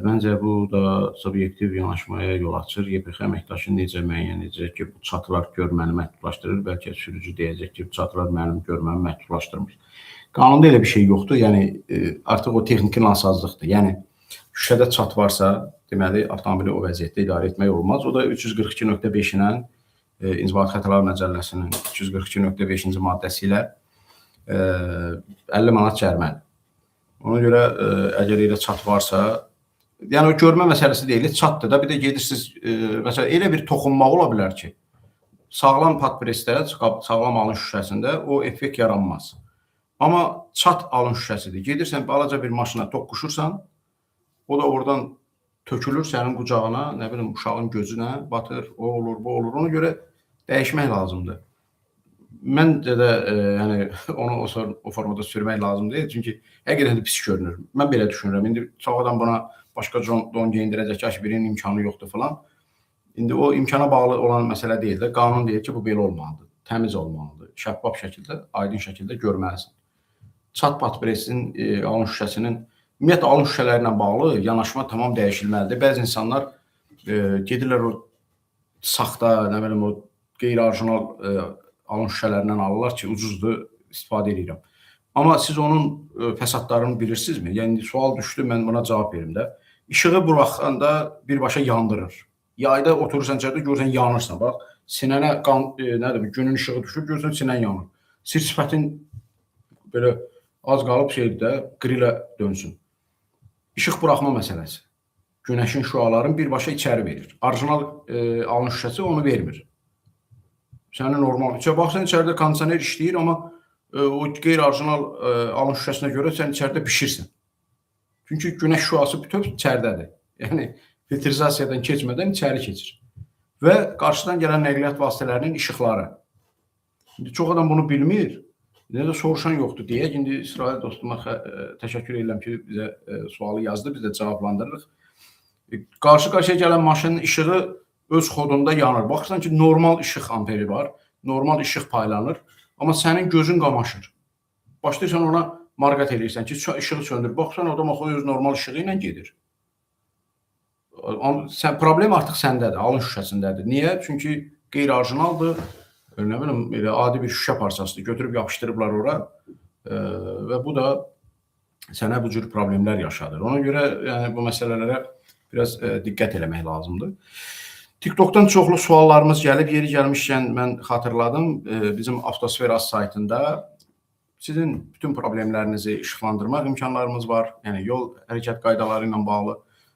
Məncə bu da subyektiv yanaşmaya yol açır. YPX əməkdaşı necə müəyyən edəcək ki, bu çatılar görməni məhdudlaşdırır. Bəlkə sürücü deyəcək ki, bu çatılar mənim görməmi məhdudlaşdırmır. Qanunda elə bir şey yoxdur. Yəni artıq o texniki nasazlıqdır. Yəni şüşədə çat varsa, deməli avtomobili o vəziyyətdə idarə etmək olmaz. O da 342.5-ilə İnzibati Xətalar Məcəlləsinin 342.5-ci maddəsi ilə 50 manat cərimədir. Ona görə əgər elə çat varsa, yəni o görmə məsələsi deyil, çatdır da, bir də gedirsiniz, məsələn, elə bir toxunmaq ola bilər ki, sağlam patpresdə, sağlam alın şüşəsində o effekt yaranmaz. Amma çat alın şüşəsidir. Gedirsən, balaca bir maşına toqquşursan, o da oradan tökülür sənin qucağına, nə bilim, uşağın gözünə batır, o olur, bu olur. Ona görə dəyişmək lazımdır. Məncə də yəni onu o formada sürmək lazım deyil. Çünki həqiqətən də pis görünür. Mən belə düşünürəm. İndi çox adam buna başqa don geyindirəcək ki, birinin imkanı yoxdur falan. İndi o imkana bağlı olan məsələ deyil də. Qanun deyir ki, bu belə olmalıdır. Təmiz olmalıdır. Şəffaf şəkildə, aydın şəkildə görməlisən. Çat patpresin, alın şüşəsinin, ümumiyyətlə alın şüşələrlə bağlı yanaşma tamam dəyişilməlidir. Bəzi insanlar gedirlər o saxta, nə bilim, o qeyri-orijinal alın şüşələrindən alırlar ki, ucuzdur, istifadə edirəm. Amma siz onun fəsadlarını bilirsinizmi? Yəni, sual düşdü, mən buna cavab verim də. İşığı buraxanda birbaşa yandırır. Yayda oturursan içəridə, görürsən yanırsan. Bax, sinənə günün işığı düşür, görürsən sinən yanır. Sifətin belə az qalıb şeydə qrilə dönsün. İşıq buraxma məsələsi. Günəşin şüalarını birbaşa içəri verir. Orijinal alın şüşəsi onu vermir. Sənin normal, baxsan içəridə kondisioner işləyir, amma o qeyri-orijinal alın şüşəsinə görə sən içəridə pişirsən. Çünki günəş şüası bütöv içəridədir. Yəni, filtrizasiyadan keçmədən içəri keçir. Və qarşıdan gələn nəqliyyat vasitələrinin işıqları. İndi çox adam bunu bilmir, nə də soruşan yoxdur deyək. İndi İsrail dostuma təşəkkür edirəm ki, bizə sualı yazdı, biz də cavablandırırıq. Qarşı-qarşıya gələn maşının işığı öz xodunda yanır. Baxırsan ki, normal işıq amperi var, normal işıq paylanır, amma sənin gözün qamaşır. Başlayırsan ona maraqat edirsən ki, işığı söndür. Baxırsan, adam öz normal işığı ilə gedir. Problem artıq səndədir, alın şüşəsindədir. Niyə? Çünki qeyri-orijinaldır, nə bilim, elə adi bir şüşə parçasıdır. Götürüb yapışdırıblar ora və bu da sənə bu cür problemlər yaşadır. Ona görə bu məsələlərə biraz diqqət eləmək lazımdır. TikTokdan çoxlu suallarımız gəlib, yeri gəlmişkən mən xatırladım. Bizim Avtosfera saytında sizin bütün problemlərinizi işıqlandırmaq imkanlarımız var. Yəni, yol hərəkət qaydaları ilə bağlı.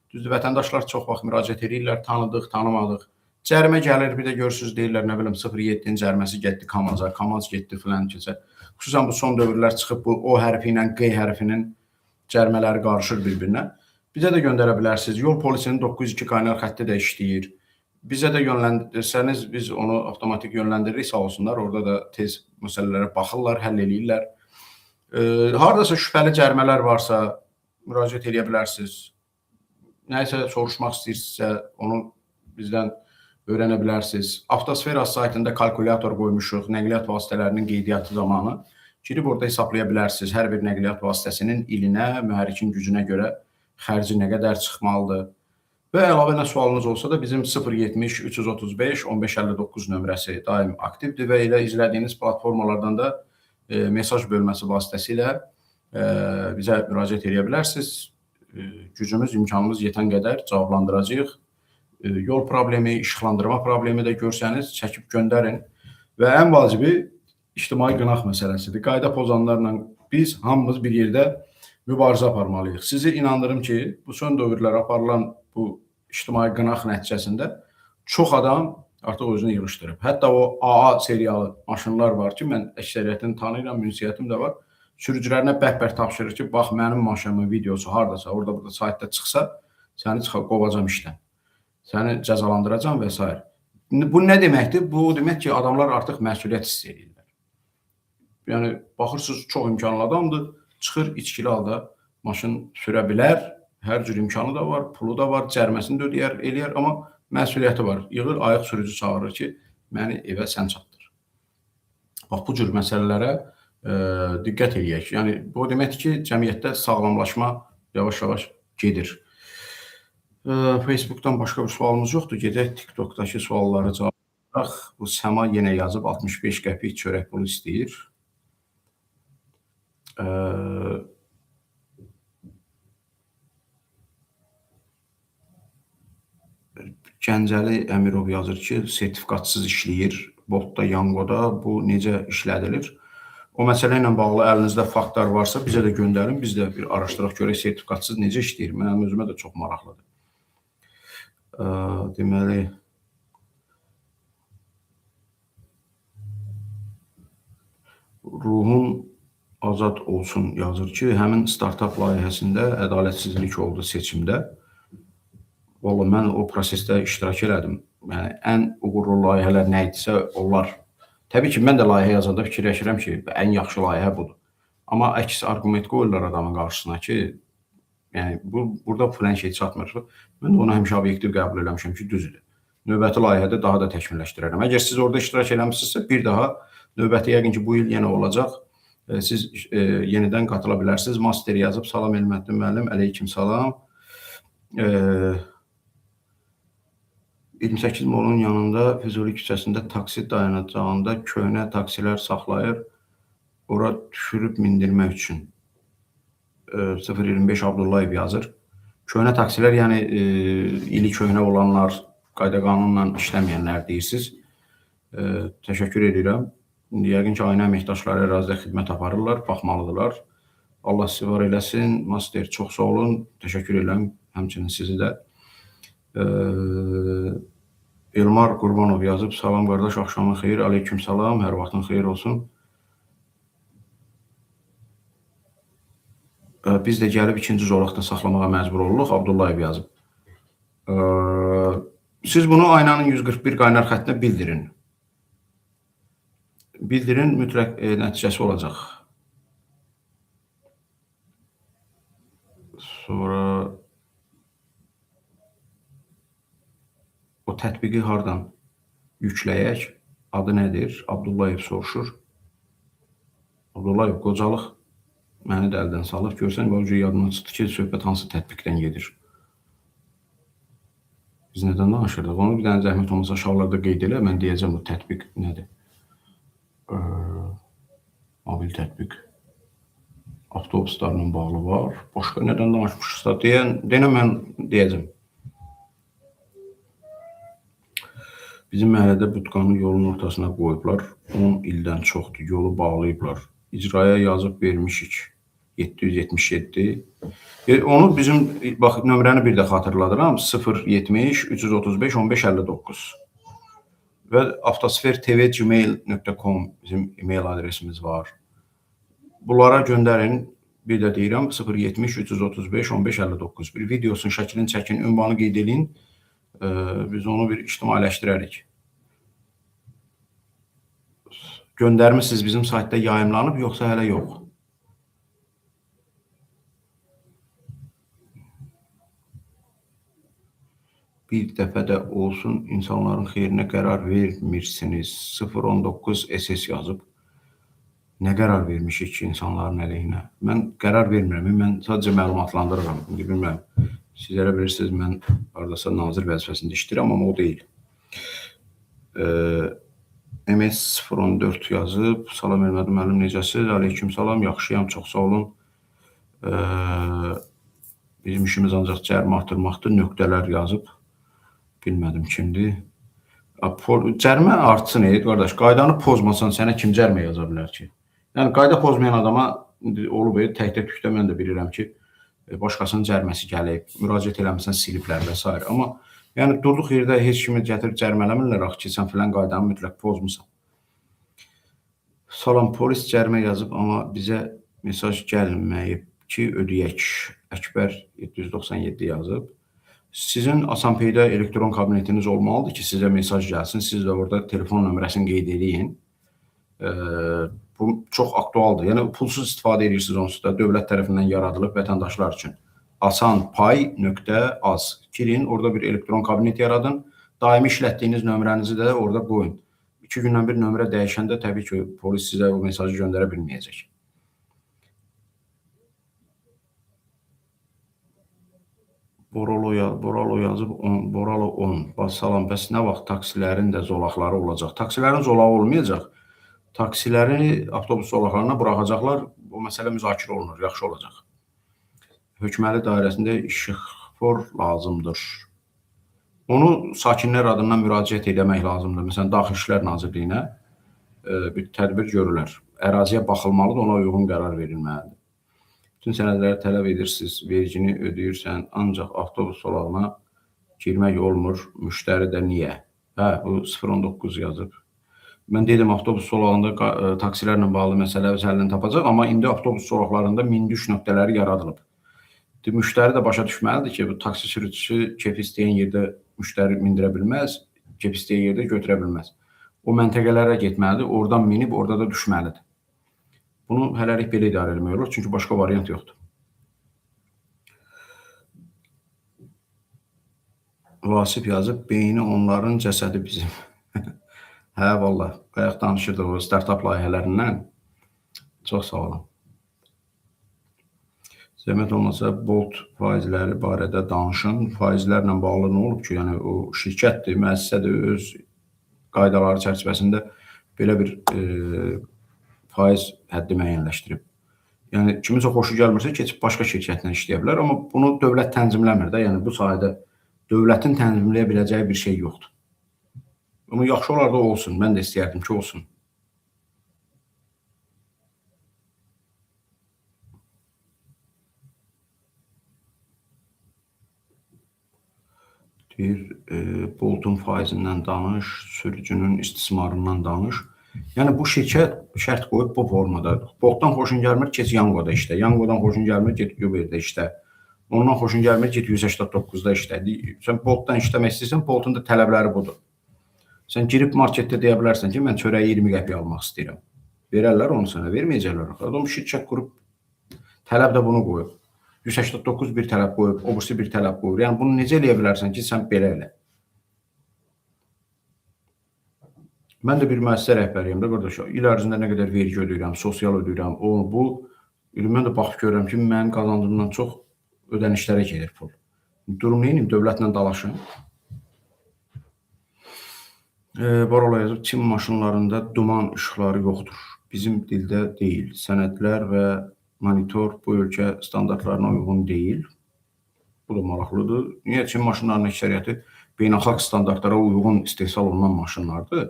Düzdür, vətəndaşlar çox vaxt müraciət edirlər, tanıdıq, tanımadıq. Cərimə gəlir, bir də görürsünüz, deyirlər, nə bilim, 0.7-nin cəriməsi getdi Kamaza, Kamaz getdi filan keçə. Xüsusən bu son dövrlər çıxıb, bu O hərfi ilə Q hərfinin cərimələri qarışır bir-birinə. Bizə də göndərə bilərsiniz. Yol polisinin 902 qaynar xətti də işləyir. Bizə də yönləndirsəniz, biz onu avtomatik yönləndiririk, sağ olsunlar. Orada da tez məsələlərə baxırlar, həll eləyirlər. Haradasa şübhəli cərimələr varsa, müraciət edə bilərsiniz. Nəyisə soruşmaq istəyirsinizsə, onu bizdən öyrənə bilərsiniz. Avtosfera saytında kalkulyator qoymuşuq, nəqliyyat vasitələrinin qeydiyyatı zamanı. Girib orada hesablaya bilərsiniz. Hər bir nəqliyyat vasitəsinin ilinə, mühərrikin gücünə görə xərci nə qədər çıxmalıdır. Və əlavə nə sualınız olsa da bizim 070 335 1559 nömrəsi daim aktivdir və elə izlədiyiniz platformalardan da mesaj bölməsi vasitəsilə bizə müraciət edə bilərsiniz. Gücümüz, imkanımız yetən qədər cavablandıracağıq. Yol problemi, işıqlandırma problemi də görsəniz, çəkib göndərin. Və ən vacibi ictimai qınaq məsələsidir. Qayda pozanlarla biz hamımız bir yerdə mübarizə aparmalıyıq. Sizi inandırım ki, bu son dövrlər aparılan bu ictimai qınaq nəticəsində çox adam artıq özünü yığışdırıb. Hətta o AA seriyalı maşınlar var ki, mən əksəriyyətini tanıyıram, ünsiyyətim də var. Sürücülərinə bərk-bərk tapşırır ki, bax mənim maşınımın videosu hardasa, orada burada saytda çıxsa, səni qovacam işdən. Səni cəzalandıracam və s. Bu nə deməkdir? Bu demək ki, adamlar artıq məsuliyyət hiss edirlər. Yəni baxırsınız, çox imkanlı adamdır, çıxır içkili halda maşın sürə bilər, hər cür imkanı da var, pulu da var, cəriməsini də ödəyər, eləyər, amma məsuliyyəti var. Yığır, ayıq sürücü çağırır ki, məni evə sən çatdır. Bax, bu cür məsələlərə diqqət eləyək. Yəni, bu deməkdir ki, cəmiyyətdə sağlamlaşma yavaş-yavaş gedir. Facebook'dan başqa bir sualımız yoxdur. Gedək TikTok'dakı sualları cavablayaq. Bu Səma yenə yazıb 65 qəpik çörək pulu istəyir. Gəncəli Əmirov yazır ki, sertifikatsız işləyir. Botda, Yangoda bu necə işlədilir? O məsələ ilə bağlı əlinizdə faktlar varsa bizə də göndərin. Biz də bir araşdıraq görək sertifikatsız necə işləyir. Mənim özümə də çox maraqlıdır. Deməli, Ruhun azad olsun yazır ki, həmin startap layihəsində ədalətsizlik oldu seçimdə. Valla mən o prosesdə iştirak elədim. Yəni, ən uğurlu layihələr nə idisə onlar. Təbii ki, mən də layihə yazanda fikirləşirəm ki, ən yaxşı layihə budur. Amma əks arqument qoyurlar adamın qarşısına ki, yəni, burada filan şey çatmır. Mən də onu həmişə obyektiv qəbul eləmişəm ki, düzdür. Növbəti layihədə daha da təkmilləşdirərəm. Əgər siz orada iştirak eləmişsinizsə, bir daha növbəti yəqin ki, bu il yenə olacaq. Siz yenidən qatıla bilərsiniz. Master yazıb, salam Elməddin müəllim, əleykim salam. 28 molun yanında Füzuli küçəsində taksi dayanacağında köhnə taksilər saxlayır. Ora düşürüb mindirmək üçün. 025 Abdullayev yazır. Köhnə taksilər, yəni ili köhnə olanlar, qayda qanunla işləməyənlər deyirsiniz. Təşəkkür edirəm. Yəqin ki, aynə əməkdaşları ərazidə xidmət aparırlar, baxmalıdırlar. Allah sizi var eləsin. Master, çox sağ olun. Təşəkkür edirəm həmçinin sizi də. Elmar Qurbanov yazıb, salam qardaş, axşamın xeyir, aleyküm salam, hər vaxtın xeyir olsun. Biz də gəlib ikinci zolaqda saxlamağa məcbur oluruq, Abdullayev yazıb. Siz bunu aynanın 141 qaynar xəttinə bildirin. Bildirin, mütləq nəticəsi olacaq. Sonra o tətbiqi hardan yükləyək? Adı nədir? Abdullayev soruşur. Abdullayev, qocalıq məni də əldən salıb. Görsən, bu yadımdan çıxdı ki, söhbət hansı tətbiqdən gedir. Biz nədən danışırdıq? Onu bir dənə zəhmət olmasa aşağılarda qeyd elə, mən deyəcəm bu tətbiq nədir? Mobil tətbiq. Avtobuslarla bağlı var. Başqa nədən danışmışsa deyən mən deyəcəm. Bizim məhəllədə budkanı yolun ortasına qoyublar. 10 ildən çoxdur. Yolu bağlayıblar. İcraya yazıb vermişik. 777. Onu bizim, bax, nömrəni bir də xatırladıram. 070 335 15 59. Və avtosfer.tv@gmail.com bizim e-mail adresimiz var. Bunlara göndərin. Bir də deyirəm 070 335 15 59. Bir videosun şəklini çəkin, ünvanı qeyd edin. Biz onu bir ictimailəşdirərik. Göndərmisiniz bizim saytda yayımlanıb, yoxsa hələ yox? Bir dəfə də olsun insanların xeyrinə qərar vermirsiniz. 019 SS yazıb. Nə qərar vermişik ki, insanların əleyhinə? Mən qərar vermirəm, mən sadəcə məlumatlandırıram. Bilmirəm, siz elə bilirsiniz, mən haradasa nazir vəzifəsində işləyirəm, amma o deyil. MS014 yazıb, salam Elməddin müəllim, necəsiz? Aleyküm salam, yaxşıyam, çox sağ olun. Bizim işimiz ancaq cərimə artırmaqdır, nöqtələr yazıb. Bilmədim kimdir. Cərimə artsın, qardaş. Qaydanı pozmasan sənə kim cərimə yaza bilər ki? Yəni qayda pozmayan adama indi olub təkdə tükdə mən də bilirəm ki, başqasının cəriməsi gəlib, müraciət eləmisən siliblər və s. Amma yəni durduq yerdə heç kimi gətirib cərimələmirlər axı ki, sən filan qaydanı mütləq pozmusan. Salam, polis cərimə yazıb, amma bizə mesaj gəlməyib ki, ödəyək. Əkbər 797 yazıb. Sizin Asanpayda elektron kabinetiniz olmalıdır ki, sizə mesaj gəlsin. Siz də orada telefon nömrəsini qeyd edin. Bu çox aktualdır. Yəni pulsuz istifadə edirsiniz onsuz da dövlət tərəfindən yaradılıb vətəndaşlar üçün. asanpay.az girin, orada bir elektron kabinet yaradın. Daimi işlətdiyiniz nömrənizi də orada qoyun. 2 gündən bir nömrə dəyişəndə təbii ki, polis sizə o mesajı göndərə bilməyəcək. Boralo yazıb, Boralo 10. Salam, bəs nə vaxt taksilərin də zolaqları olacaq? Taksilərin zolağı olmayacaq. Taksiləri avtobus zolaqlarına buraxacaqlar. Bu məsələ müzakirə olunur, yaxşı olacaq. Hökməli dairəsində işıqfor lazımdır. Onu sakinlər adından müraciət etmək lazımdır. Məsələn, Daxili İşlər Nazirliyinə bir tədbir görürlər. Əraziyə baxılmalıdır, ona uyğun qərar verilməlidir. Bütün sənədləri tələb edirsiniz, vergini ödəyirsən, ancaq avtobus zolağına girmək olmur, müştəri də niyə? Hə, bu 019 yazıb. Mən dedim, avtobus zolağında taksilərlə bağlı məsələ öz həllini tapacaq, amma indi avtobus zolaqlarında mindiş nöqtələri yaradılıb. Müştəri də başa düşməlidir ki, bu taksi sürücüsü keyfi istəyən yerdə müştəri mindirə bilməz, keyfi istəyən yerdə götürə bilməz. O məntəqələrə getməlidir, oradan minib, orada da düşməlidir. Bunu hələlik belə idarə etmək olur, çünki başqa variant yoxdur. Vasif yazıb, beyni onların, cəsədi bizim. Hə, valla, bayaq danışırdıq o startup layihələrindən. Çox sağ olun. Zəhmət olmasa, Bolt faizləri barədə danışın. Faizlərlə bağlı nə olub ki, yəni o şirkətdir, müəssisədir, öz qaydaları çərçivəsində belə bir faiz həddi müəyyənləşdirib. Yəni, kimin çox xoşu gəlmirsə, keçib başqa şirkətlə işləyə bilər, amma bunu dövlət tənzimləmir də, yəni bu sayədə dövlətin tənzimləyə biləcəyi bir şey yoxdur. Amma yaxşı olar da olsun, mən də istəyərdim ki, olsun. Deyir, Boltun faizindən danış, sürücünün istismarından danış. Yəni, bu şirkət şərt qoyub bu formada. Boltdan xoşun gəlmir, keç Yangoda işlə. Yangodan xoşun gəlmir, get Uber'də işlə. Ondan xoşun gəlmir, get 189-da işlə. Sən Boltdan işləmək istəyirsən, Boltun da tələbləri budur. Sən girib marketdə deyə bilərsən ki, mən çörəyi 20 qəpiyə almaq istəyirəm. Verərlər onu sənə, verməyəcəklər. Adam şirkət qurub, tələb də bunu qoyub. 189 bir tələb qoyub, o birisi bir tələb qoyur. Yəni, bunu necə eləyə bilərsən ki, sən belə elə? Mən də bir müəssisə rəhbəriyəm də, qardaş. İl ərzində nə qədər vergi ödəyirəm, sosial ödəyirəm, o, bu. Mən də baxıb görürəm ki, mənim qazancımdan çox ödənişlərə gedir pul. Durum neyim? Dövlətlə dalaşım. Borala yazıb, Çin maşınlarında duman işıqları yoxdur. Bizim dildə deyil. Sənədlər və monitor bu ölkə standartlarına uyğun deyil. Bu da maraqlıdır. Niyə Çin maşınlarının əksəriyyəti beynəlxalq standartlara uyğun istehsal olunan maşınlardır?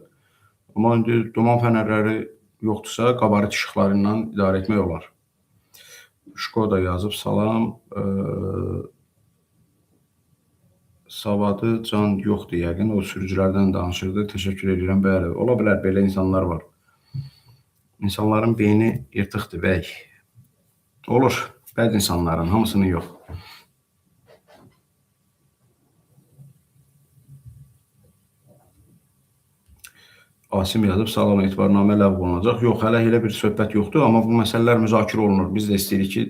Amma indi duman fənərləri yoxdursa, qabarit işıqları ilə idarə etmək olar. Şkoda yazıb, salam. Savadı can yoxdur yəqin, o sürücülərdən danışırdı. Təşəkkür edirəm, bəli. Ola bilər, belə insanlar var. İnsanların beyni yırtıqdır, bəy. Olur, bəzi insanların, hamısının yox. Asim yazıb, salam, etibarnamə ləğv olunacaq. Yox, hələ elə bir söhbət yoxdur, amma bu məsələlər müzakirə olunur. Biz də istəyirik ki,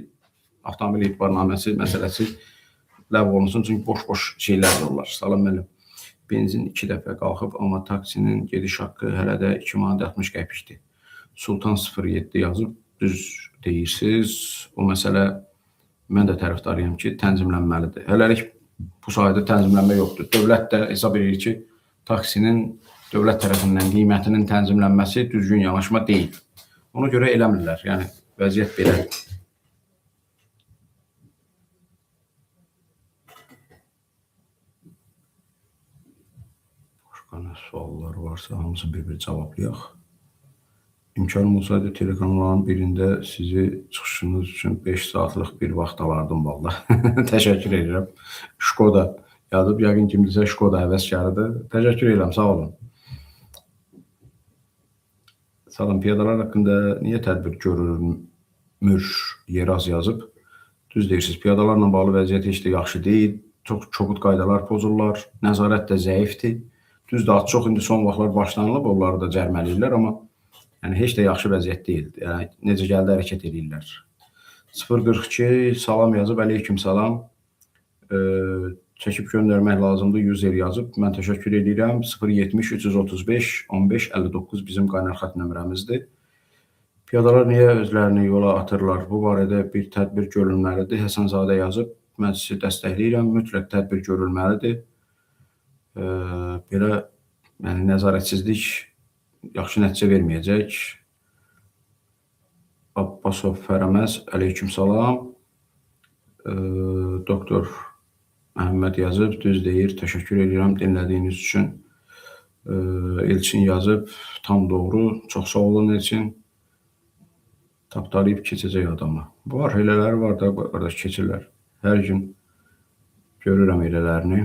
avtomobil etibarnaməsi məsələsi ləğv olunsun, çünki boş-boş şeylər olurlar. Salam, mənim. Benzin 2 dəfə qalxıb, amma taksinin gediş haqqı hələ də 2 manat 60 qəpikdir. Sultan 07 yazıb, düz deyirsiniz. O məsələ, mən də tərəfdarıyam ki, tənzimlənməlidir. Hələlik bu sayədə tənzimlənmə yoxdur. Dövlət də hesab edir ki, taksinin dövlət tərəfindən qiymətinin tənzimlənməsi düzgün yanaşma deyil. Ona görə eləmirlər. Yəni, vəziyyət belədir. Başqa nə suallar varsa hamısını bir-bir cavablayaq. İmkanım olsaydı telekanalların birində sizi çıxışınız üçün 5 saatlıq bir vaxt alardım valla. Təşəkkür edirəm. Şkoda yazıb, yəqin kimdirsə Şkoda həvəskarıdır. Təşəkkür edirəm, sağ olun. Salam, piyadalar haqqında niyə tədbir görülmür Yeraz yazıb? Düz deyirsiniz, piyadalarla bağlı vəziyyət heç də yaxşı deyil. Çox kobud qaydalar pozurlar, nəzarət də zəifdir. Düzdür, çox indi son vaxtlar başlanılıb, onları da cərmələyirlər, amma yəni heç də yaxşı vəziyyət deyil. Yəni necə gəldi hərəkət edirlər. 042 salam yazıb, əleyküm salam. Çəkib göndərmək lazımdır, user yazıb. Mən təşəkkür edirəm. 070 335 15 59 bizim qaynar xətt nömrəmizdir. Piyadalar niyə özlərini yola atırlar? Bu barədə bir tədbir görülməlidir. Həsənzadə yazıb. Mən sizi dəstəkləyirəm. Mütləq tədbir görülməlidir. Belə yəni nəzarətsizlik yaxşı nəticə verməyəcək. Abbasov Fərəməz, əleyküm salam. Doktor Məhəmməd yazıb, düz deyir, təşəkkür edirəm dinlədiyiniz üçün. Elçin yazıb, tam doğru, çox sağ olun Elçin. Tapdalayıb keçəcək adamı. Var, elələri var da, qardaş keçirlər. Hər gün görürəm elələrini.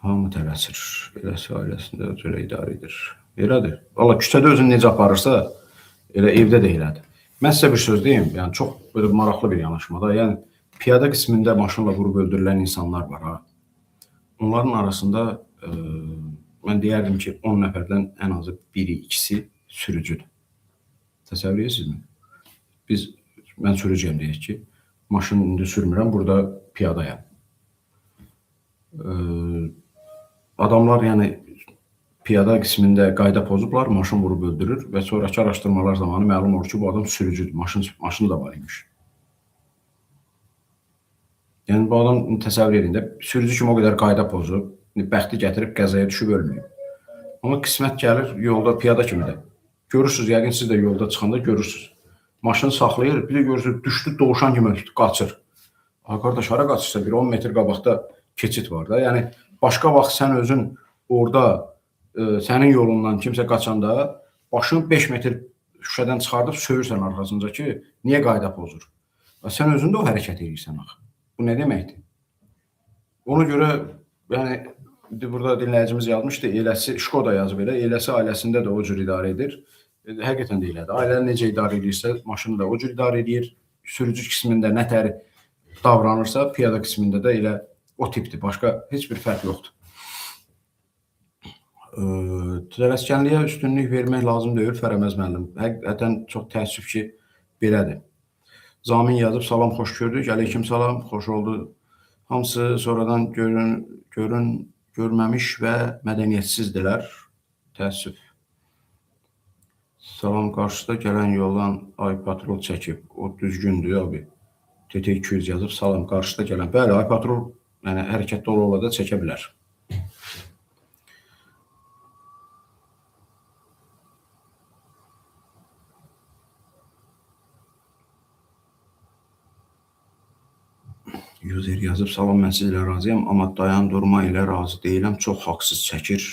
Hamı tələsir. Eləsi ailəsində özü idarə edir. Elədir. Valla küçədə özünü necə aparırsa, elə evdə də elədir. Mən sizə bir söz deyim, yəni çox böyle maraqlı bir yanaşmada. Yəni piyada qismində maşınla vurub öldürülən insanlar var ha. Onların arasında mən deyərdim ki 10 nəfərdən ən azı biri, ikisi sürücüdür. Təsəvvür edirsinizmi? Mən sürücüyəm deyək ki, maşın indi sürmürəm, burada piyadayam. Adamlar yəni piyada qismində qayda pozublar, maşın vurub öldürür və sonraki araşdırmalar zamanı məlum olur ki, bu adam sürücüdür, maşını da var imiş. Yəni bu adam təsəvvür edin də, sürücü kimi o qədər qayda pozub, bəxti gətirib qəzaya düşüb ölməyib. Amma qismət gəlir yolda piyada kimi də. Görürsünüz, yəqin siz də yolda çıxanda görürsünüz. Maşını saxlayır, bir də görürsünüz, düşdü doğuşan kimi qaçır. Qardaş, hara qaçırsa bir 10 metr qabaqda keçid var da. Yəni başqa vaxt sən özün orada sənin yolundan kimsə qaçanda başını 5 metr şüşədən çıxardıb söyürsən arxasınca ki, niyə qayda pozur? Sən özün də o hərəkət edirsən axı. Bu nə deməkdir? Ona görə, yəni, burada dinləyicimiz yazmışdı, eləsi, Şkoda yazıb elə, eləsi ailəsində də o cür idarə edir. Həqiqətən də elədir. Ailənin necə idarə edirsə, maşını da o cür idarə edir. Sürücü qismində nə təri davranırsa, piyada qismində də elə o tipdir. Başqa heç bir fərq yoxdur. Tələskənliyə üstünlük vermək lazım deyil, Fərəməz müəllim. Həqiqətən çox təəssüf ki, belədir. Zamin yazıb, salam, xoş gördük. Əleyküm salam, xoş oldu. Hamısı sonradan görməmiş və mədəniyyətsizdirlər. Təəssüf. Salam, qarşıda gələn yoldan Ay Patrol çəkib. O düzgündür abi. TT200 yazıb, salam, qarşıda gələn. Bəli, Ay Patrol yəni, hərəkətdə ola da çəkə bilər. User yazıb, salam, mən sizlə razıyam, amma dayandurma ilə razı deyiləm, çox haqsız çəkir.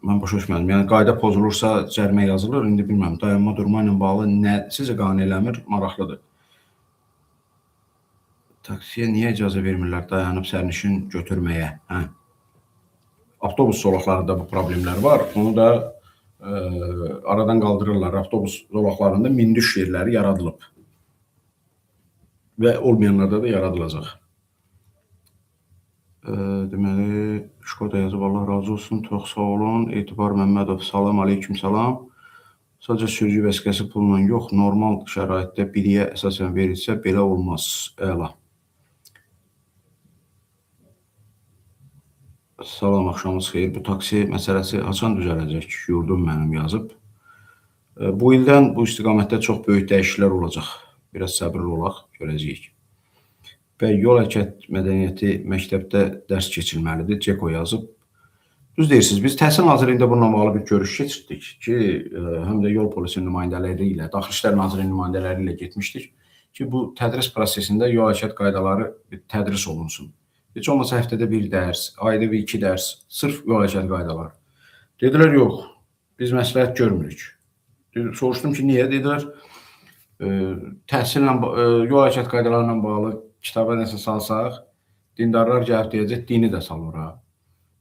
Mən başa düşmədim. Yəni, qayda pozulursa cərimə yazılır, indi bilməm, dayanma durma ilə bağlı nə sizə qane eləmir, maraqlıdır. Taksiyə niyə icazə vermirlər dayanıb sərnişin götürməyə? Avtobus zolaqlarında bu problemlər var, onu da aradan qaldırırlar. Avtobus zolaqlarında mindiş yerləri yaradılıb. Və olmayanlarda da yaradılacaq. Deməli, Şkoda yazıb, Allah razı olsun, çox sağ olun. Etibar Məmmədov, salam, aleyküm salam. Sadəcə sürücü vəsiqəsi pulla yox, normal şəraitdə biriyə əsasən verilsə, belə olmaz. Əla. Salam, axşamınız xeyir. Bu taksi məsələsi haçan düzələcək? Yurdum mənim yazıb. Bu ildən bu istiqamətdə çox böyük dəyişikliklər olacaq. Biraz səbirli olaq, görəcəyik. Və yol hərəkət mədəniyyəti məktəbdə dərs keçilməlidir. Ceko yazıb. Düz deyirsiniz, biz Təhsil Nazirliyində bununla bağlı bir görüş keçirdik ki, həm də yol polisinin nümayəndələri ilə, Daxili İşlər Nazirliyinin nümayəndələri ilə getmişdik ki, bu tədris prosesində yol hərəkət qaydaları tədris olunsun. Heç olmasa həftədə bir dərs, ayda bir iki dərs, sırf yol hərəkəti qaydaları. Dedilər, yox, biz məsləhət görmürük. Soruşdum ki, niyə? Dedilər, təhsillə, yol hərəkəti qaydalarla bağlı kitaba nəsə salsaq, dindarlar gəlib deyəcək, dini də sal ora.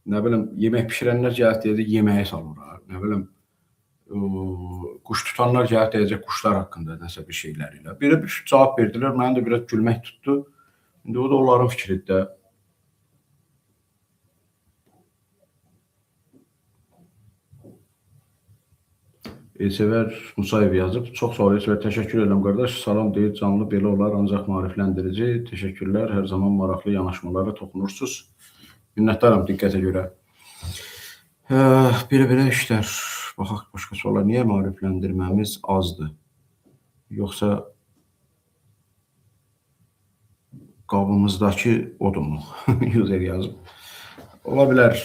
Nə bilim, yemək pişirənlər gəlib deyəcək, yeməyi sal ora. Nə bilim, quş tutanlar gəlib deyəcək, quşlar haqqında nəsə bir şeylər ilə. Belə bir cavab verdilər, mənim də biraz gülmək tutdu. İndi o da onların fikridir də. Elsəvər Musayev yazıb. Çox sağ ol Elsəvər, təşəkkür edirəm qardaş. Salam deyir, canlı belə olar, ancaq maarifləndirici. Təşəkkürlər, hər zaman maraqlı yanaşmalara toxunursunuz. Minnətdaram diqqətə görə. Belə işlər. Baxaq başqa suallar. Niyə maarifləndirməmiz azdır? Yoxsa qabımızdakı odunmu? User yazıb. Ola bilər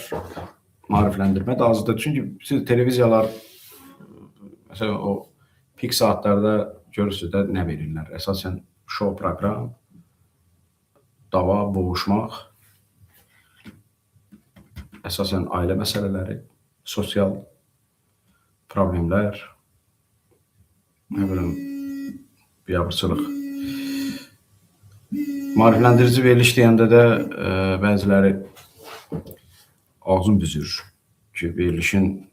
maarifləndirmə də azdır. Çünki siz televiziyalar məsələn, o pik saatlarda görürsünüz də nə verirlər? Əsasən show proqram, dava, boğuşmaq, əsasən ailə məsələləri, sosial problemlər, nə bilim, biabırçılıq. Maarifləndirici veriliş deyəndə də bəziləri ağzın büzür ki, verilişin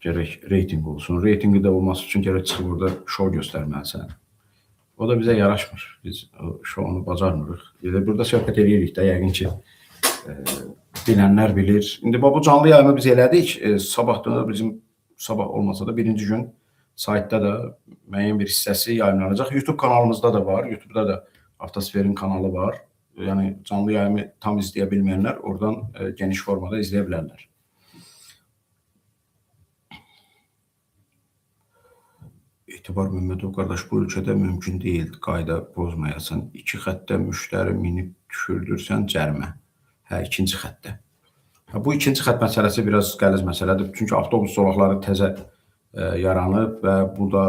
gərək reyting olsun. Reytingi də olması üçün gərək çıxıb orada şov göstərməlisən. O da bizə yaraşmır. Biz şovunu bacarmırıq. Burada söhbət edirik də, yəqin ki, bilənlər bilir. İndi bu canlı yayımı biz elədik. Sabah olmasa da birinci gün saytda da müəyyən bir hissəsi yayınlanacaq. YouTube kanalımızda da var. YouTube'da da Avtosferin kanalı var. Yəni canlı yayımı tam izləyə bilməyənlər oradan geniş formada izləyə bilərlər. Etibar Məhmədov qardaş, bu ölkədə mümkün deyil, qayda pozmayasan. 2 xəttə müştəri minib düşürdürsən cərimə. İkinci xəttə. Bu ikinci xətt məsələsi biraz qəliz məsələdir. Çünki avtobus zolaqları təzə yaranıb və bu da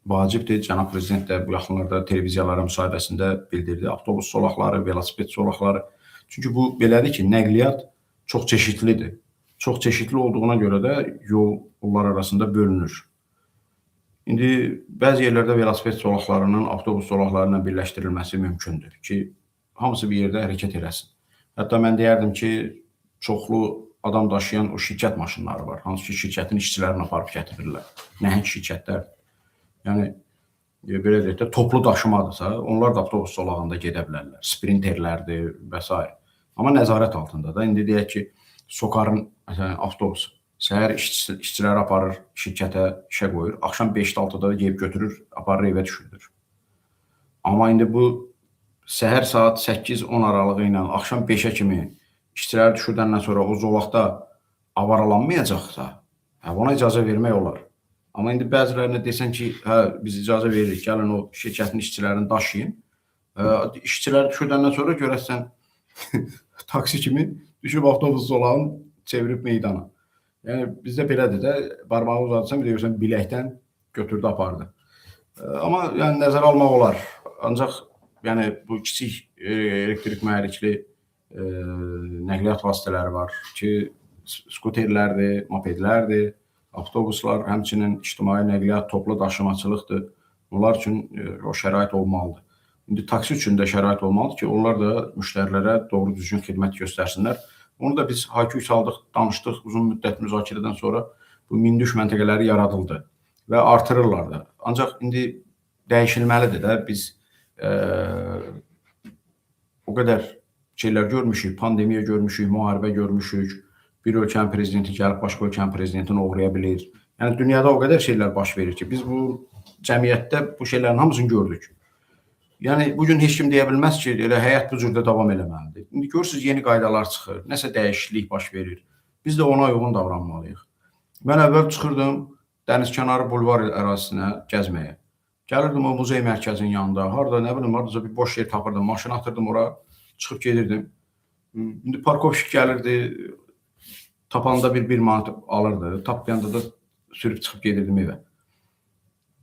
vacibdir. Cənab Prezident də bu yaxınlarda televiziyalara müsahibəsində bildirdi. Avtobus zolaqları, velosiped zolaqları. Çünki bu belədir ki, nəqliyyat çox çeşidlidir. Çox çeşidli olduğuna görə də yollar arasında bölünür. İndi bəzi yerlərdə velosiped zolaqlarının avtobus zolaqlarına birləşdirilməsi mümkündür ki, hamısı bir yerdə hərəkət eləsin. Hətta mən deyərdim ki, çoxlu adam daşıyan o şirkət maşınları var. Hansı ki, şirkətin işçilərini aparıb gətirirlər. Nəhəng şirkətlər. Yəni, belə deyək də, toplu daşımadırsa, onlar da avtobus zolağında gedə bilərlər. Sprinterlərdir və s. Amma nəzarət altında da. İndi deyək ki, Sokarın avtobusu. Səhər işçiləri aparır, şirkətə işə qoyur. Axşam 5-6-da da gelib götürür, aparır, evə düşürdür. Amma indi bu səhər saat 8-10 aralığı ilə axşam 5-ə kimi işçiləri düşürdəndən sonra o zolaqda avaralanmayacaqsa, ona icazə vermək olar. Amma indi bəzilərinə desən ki, biz icazə veririk, gəlin o şirkətin işçilərini daşıyın. İşçilər düşürdəndən sonra görəsən taksi kimi düşüb avtobus zolağını çevirib meydana. Yəni, bizdə belədir də, barmağı uzatsan, bir də görsən, biləkdən götürdü, apardı. Amma yəni, nəzərə almaq olar. Ancaq yəni, bu kiçik elektrik mühərrikli nəqliyyat vasitələri var ki, skuterlərdir, mopedlərdir, avtobuslar, həmçinin ictimai nəqliyyat, toplu daşımaçılıqdır. Bunlar üçün o şərait olmalıdır. İndi taksi üçün də şərait olmalıdır ki, onlar da müştərilərə doğru düzgün xidmət göstərsinlər. Onu da biz hakik saldıq, danışdıq, uzun müddət müzakirədən sonra bu mindiş məntəqələri yaradıldı və artırırlar da. Ancaq indi dəyişilməlidir də, biz o qədər şeylər görmüşük, pandemiya görmüşük, müharibə görmüşük, bir ölkənin prezidenti gəlib başqa ölkənin prezidentini oğraya bilir. Yəni, dünyada o qədər şeylər baş verir ki, biz bu cəmiyyətdə bu şeylərin hamısını gördük. Yəni, bugün heç kim deyə bilməz ki, elə həyat bu cürdə davam eləməlidir. İndi görürsünüz, yeni qaydalar çıxır, nəsə dəyişiklik baş verir. Biz də ona uyğun davranmalıyıq. Mən əvvəl çıxırdım dənizkənarı bulvar ərazisinə gəzməyə. Gəlirdim o muzey mərkəzinin yanında, harada, nə bilim, haradasa bir boş yer tapırdım, maşını atırdım ora, çıxıb gedirdim. İndi parkovşik gəlirdi, tapanda bir manat alırdı, taplayanda da sürüb çıxıb gedirdim evə.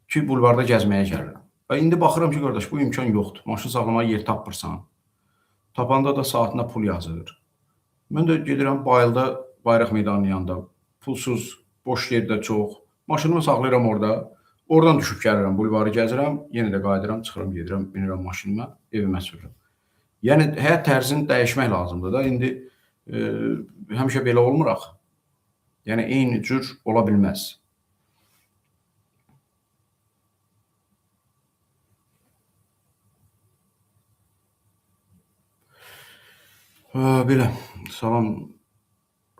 Ki, bulvarda gəzməyə gəlirəm. Və indi baxıram ki, qardaş, bu imkan yoxdur. Maşın saxlamağa yer tapmırsan. Tapanda da saatına pul yazır. Mən də gedirəm Bayılda, Bayraq meydanının yanında. Pulsuz, boş yer də çox. Maşınımı saxlayıram orada. Oradan düşüb gəlirəm, bulvarı gəzirəm, yenə də qayıdıram, çıxıram, gedirəm, minirəm maşınıma, evimə sürürəm. Yəni həyat tərzini dəyişmək lazımdır da. İndi həmişə belə olmur axı. Yəni eyni cür ola bilməz. Belə, salam,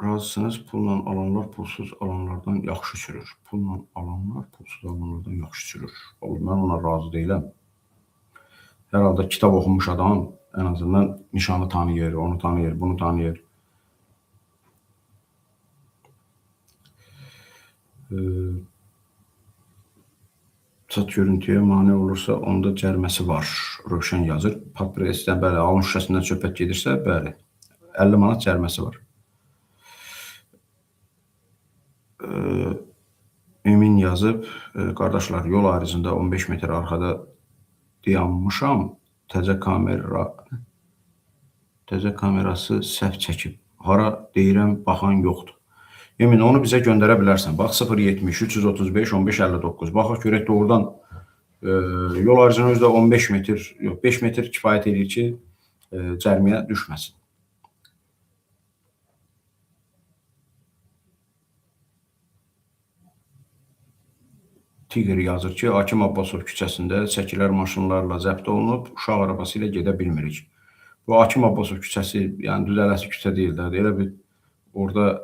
razısınız. Pulla alanlar pulsuz alanlardan yaxşı sürür. Pulla alanlar pulsuz alanlardan yaxşı sürür. Mən ona razı deyiləm. Hər halda kitab oxumuş adam ən azından nişanı tanıyır, onu tanıyır, bunu tanıyır. Çat görüntüyə mane olursa, onda cəriməsi var. Rövşən yazır. Patpresdən, bəli, alın şüşəsindən söhbət gedirsə, bəli, 50 manat cəriməsi var. Emin yazıb, qardaşlar, yol ayrıcında 15 metr arxada dayanmışam, təzə kamerası səhv çəkib. Hara deyirəm, baxan yoxdur. Emin, onu bizə göndərə bilərsən. Bax, 070 335 15 59. Baxaq görək doğrudan yol ayrıcının özü də 15 metr, yox, 5 metr kifayət edir ki, cəriməyə düşməsin. Tiger yazır ki, Hakim Abbasov küçəsində çəkilər maşınlarla zəbt olunub, uşaq arabası ilə gedə bilmirik. Bu Hakim Abbasov küçəsi, yəni düzələsi küçə deyil də, elə bir orada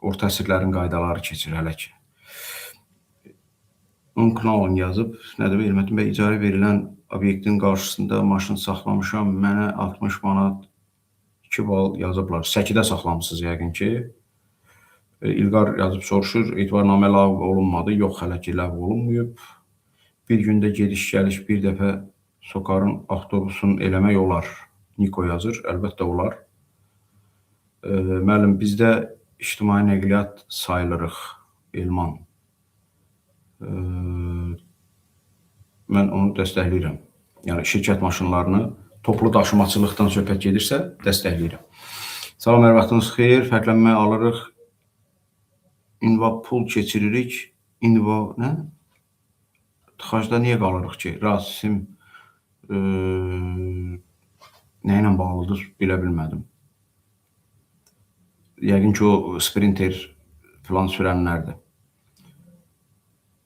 orta əsrlərin qaydaları keçir hələ ki. Unknown yazıb, nədir Elmətin bəy, icarə verilən obyektin qarşısında maşın saxlamışam, mənə 60 manat 2 bal yazıblar. Səkidə saxlamısınız yəqin ki. İlqar yazıb soruşur, etibarnamə ləğv olunmadı, yox hələ ki ləğv olunmayıb. Bir gündə gediş-gəliş bir dəfə sokarın avtobusun eləmək olar. Niko yazır, əlbəttə olar. Müəllim, bizdə ictimai nəqliyyat sayılırıq, Elman. Mən onu dəstəkləyirəm. Yəni, şirkət maşınlarını toplu daşımaçılıqdan söhbət gedirsə, dəstəkləyirəm. Salam, hər vaxtınız xeyir, fərqlənmə alırıq. İnva pul keçiririk. İnva, nə? Tıxacda niyə qalırıq ki? Rasim nə ilə bağlıdır, bilə bilmədim. Yəqin ki, o sprinter falan sürənlərdir.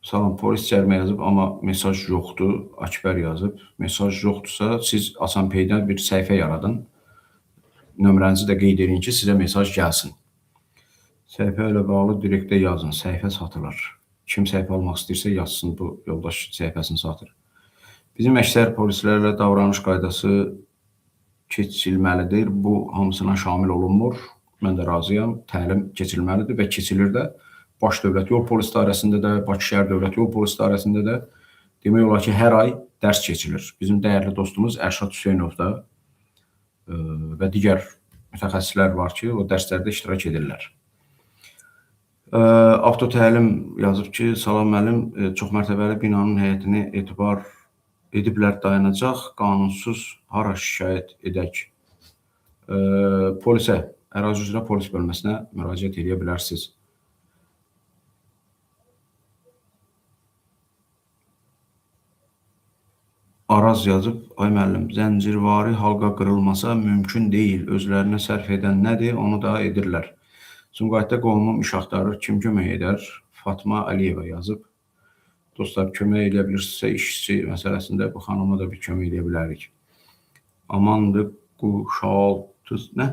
Salam, polis cərimə yazıb, amma mesaj yoxdur. Akbər yazıb. Mesaj yoxdursa, siz Asanpay'dən bir səhifə yaradın. Nömrənizi də qeyd edin ki, sizə mesaj gəlsin. Səhifə ilə bağlı direktə yazın. Səhifə satılır. Kim səhifə almaq istəyirsə yazsın, bu yoldaş səhifəsini satır. Bizim əksər polislərlə davranış qaydası keçilməlidir. Bu hamısına şamil olunmur. Mən də razıyam. Təlim keçilməlidir və keçilir də. Baş Dövlət Yol Polis İdarəsində də, Bakı Şəhər Dövlət Yol Polis İdarəsində də demək olar ki, hər ay dərs keçilir. Bizim dəyərli dostumuz Ərşad Hüseynov da və digər mütəxəssislər var ki, o dərslərdə iştirak edirlər. Avtotəlim yazıb ki, salam müəllim, çox mərtəbəli binanın həyətini etibar ediblər dayanacaq, qanunsuz hara şikayət edək? Polisə, ərazi üzrə polis bölməsinə müraciət edə bilərsiniz. Araz yazıb, ay müəllim, zəncirvari halqa qırılmasa mümkün deyil, özlərinə sərf edən nədir, onu da edirlər. Sumqayıtda qovumum iş axtarır, kim kömək edər? Fatma Əliyeva yazıb. Dostlar, kömək edə bilirsinizsə işçi məsələsində bu xanıma da bir kömək edə bilərik. Amandır, quşaltız, nə?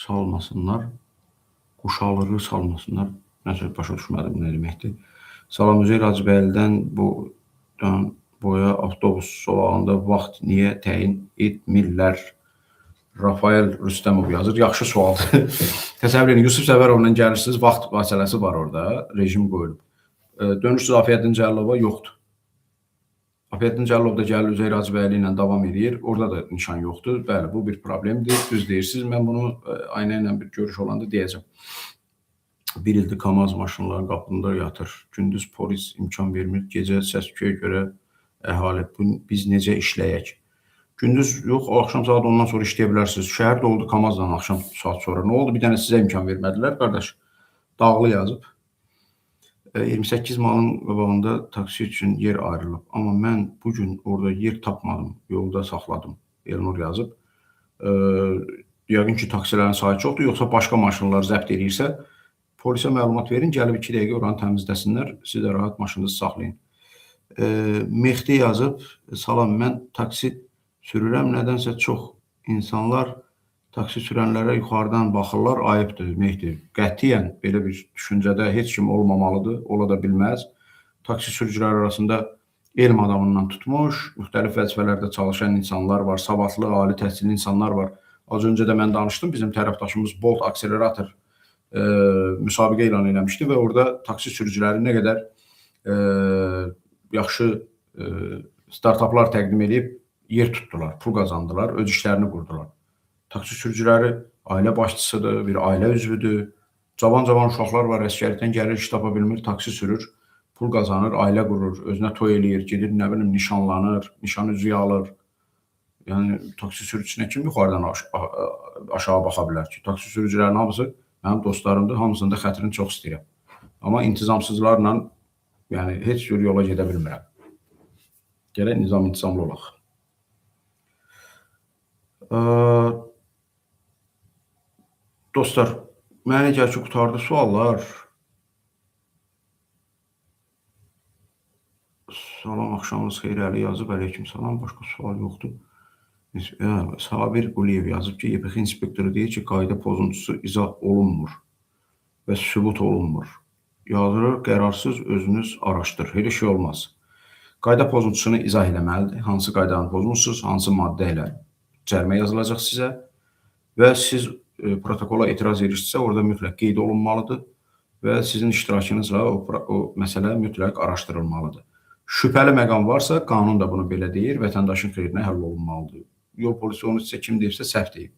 Salmasınlar, quşalığı salmasınlar. Nəsə, başa düşmədim, nə deməkdir? Salam, Üzeyir Hacıbəylidən boya avtobus solağında vaxt niyə təyin etmirlər? Rafael Rüstəmov yazır. Yaxşı sualdır. Təsəvvür edin, Yusuf Səfərovla gəlirsiniz, vaxt məsələsi var orada, rejim qoyulub. Dönürsünüz Afiyəddin Cəllova, yoxdur. Afiyəddin Cəllov da gəlir Üzeyir Hacıbəyli ilə davam edir. Orada da nişan yoxdur. Bəli, bu bir problemdir. Düz deyirsiniz. Mən bunu aynə ilə bir görüş olanda deyəcəm. Bir ildir KAMAZ maşınların qapında yatır. Gündüz polis imkan vermir. Gecə səs-küyə görə əhali. Biz necə işləyək? Gündüz yox, axşam saat 10-dan sonra işləyə bilərsiniz. Şəhər doldu KAMAZ-la axşam saat sonra. Nə oldu? Bir dənə sizə imkan vermədilər, qardaş. Dağlı yazıb. 28 malın qabağında taksi üçün yer ayrılıb. Amma mən bu gün orada yer tapmadım. Yolda saxladım. Elnur yazıb. Yəqin ki, taksilərin sayı çoxdur, yoxsa başqa maşınlar zəbt edirsə, polisə məlumat verin, gəlib 2 dəqiqə oranı təmizləsinlər, siz də rahat maşınınızı saxlayın. Mehdi yazıb, salam, mən taksi sürürəm, nədənsə çox insanlar taksi sürənlərə yuxarıdan baxırlar, ayıbdır, Mehdi. Qətiyyən belə bir düşüncədə heç kim olmamalıdır, ola da bilməz. Taksi sürücülər arasında elm adamından tutmuş, müxtəlif vəzifələrdə çalışan insanlar var, savadlı, ali təhsilli insanlar var. Az öncə də mən danışdım, bizim tərəfdaşımız Bolt akselerator müsabiqə elan eləmişdi və orada taksi sürücüləri nə qədər yaxşı startaplar təqdim edib yer tutdular, pul qazandılar, öz işlərini qurdular. Taksi sürücüləri ailə başçısıdır, bir ailə üzvüdür. Cavan uşaqlar var, əsgərlikdən gəlir, iş tapa bilmir, taksi sürür, pul qazanır, ailə qurur, özünə toy eləyir, gedir, nə bilim, nişanlanır, nişan üzüyü alır. Yəni, taksi sürücüsünə kim yuxarıdan aşağı baxa bilər ki? Taksi sürücülərin hamısı mənim dostlarımdır, hamısının da xətrini çox istəyirəm. Amma intizamsızlarla yəni, heç cür yola gedə bilmirəm. Gələk nizam-intizamlı olaq. Dostlar, mənə gəl ki, qutardı suallar. Salam, axşamınız xeyrəli yazıb, əleyküm salam, başqa sual yoxdur. Sabir Quliyev yazıb ki, YPX inspektoru deyir ki, qayda pozuntusu izah olunmur və sübut olunmur. Yazılır, qərarsız özünüz araşdır, elə şey olmaz. Qayda pozuntusunu izah eləməlidir, hansı qaydanı pozmuşsunuz, hansı maddə ilə cərimə yazılacaq sizə və siz protokola etiraz edirsinizsə, orada mütləq qeyd olunmalıdır və sizin iştirakınızla o məsələ mütləq araşdırılmalıdır. Şübhəli məqam varsa, qanun da bunu belə deyir, vətəndaşın xeyrinə həll olunmalıdır. Yol polisi onu sizə kim deyirsə səhv deyib.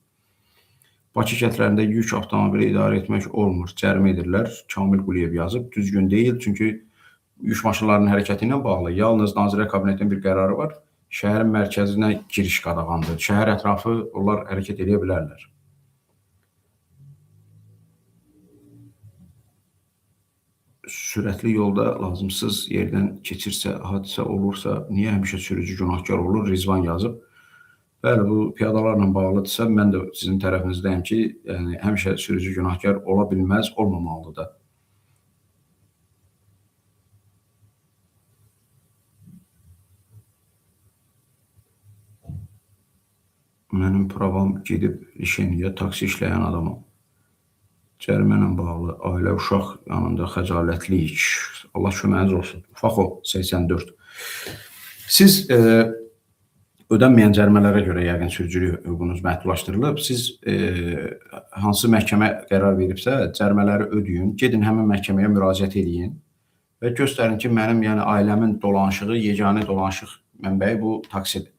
Bakı kəndlərində yük avtomobili idarə etmək olmur, cərimə edirlər. Kamil Quliyev yazıb, düzgün deyil, çünki yük maşınlarının hərəkəti ilə bağlı yalnız Nazirlər Kabinetinin bir qərarı var, şəhərin mərkəzinə giriş qadağandır. Şəhər ətrafı onlar hərəkət edə bilərlər. Sürətli yolda lazımsız yerdən keçirsə, hadisə olursa, niyə həmişə sürücü günahkar olur? Rizvan yazıb. Bəli, bu piyadalarla bağlıdırsa, mən də sizin tərəfinizdəyim ki, yəni, həmişə sürücü günahkar ola bilməz, olmamalıdır da. Mənim pravam gedib Rişeniyə taksi işləyən adamam. Cərimə ilə bağlı, ailə, uşaq yanında xəcalətlik. Allah köməyiniz olsun. Faxo 84. Siz ödənməyən cərimələrə görə yəqin sürücülük hüququnuz məhdudlaşdırılıb. Siz hansı məhkəmə qərar veribsə, cərimələri ödəyin, gedin həmin məhkəməyə müraciət edin və göstərin ki, mənim yəni ailəmin dolanışığı, yeganə dolanışıq mənbəyi bu taksidir.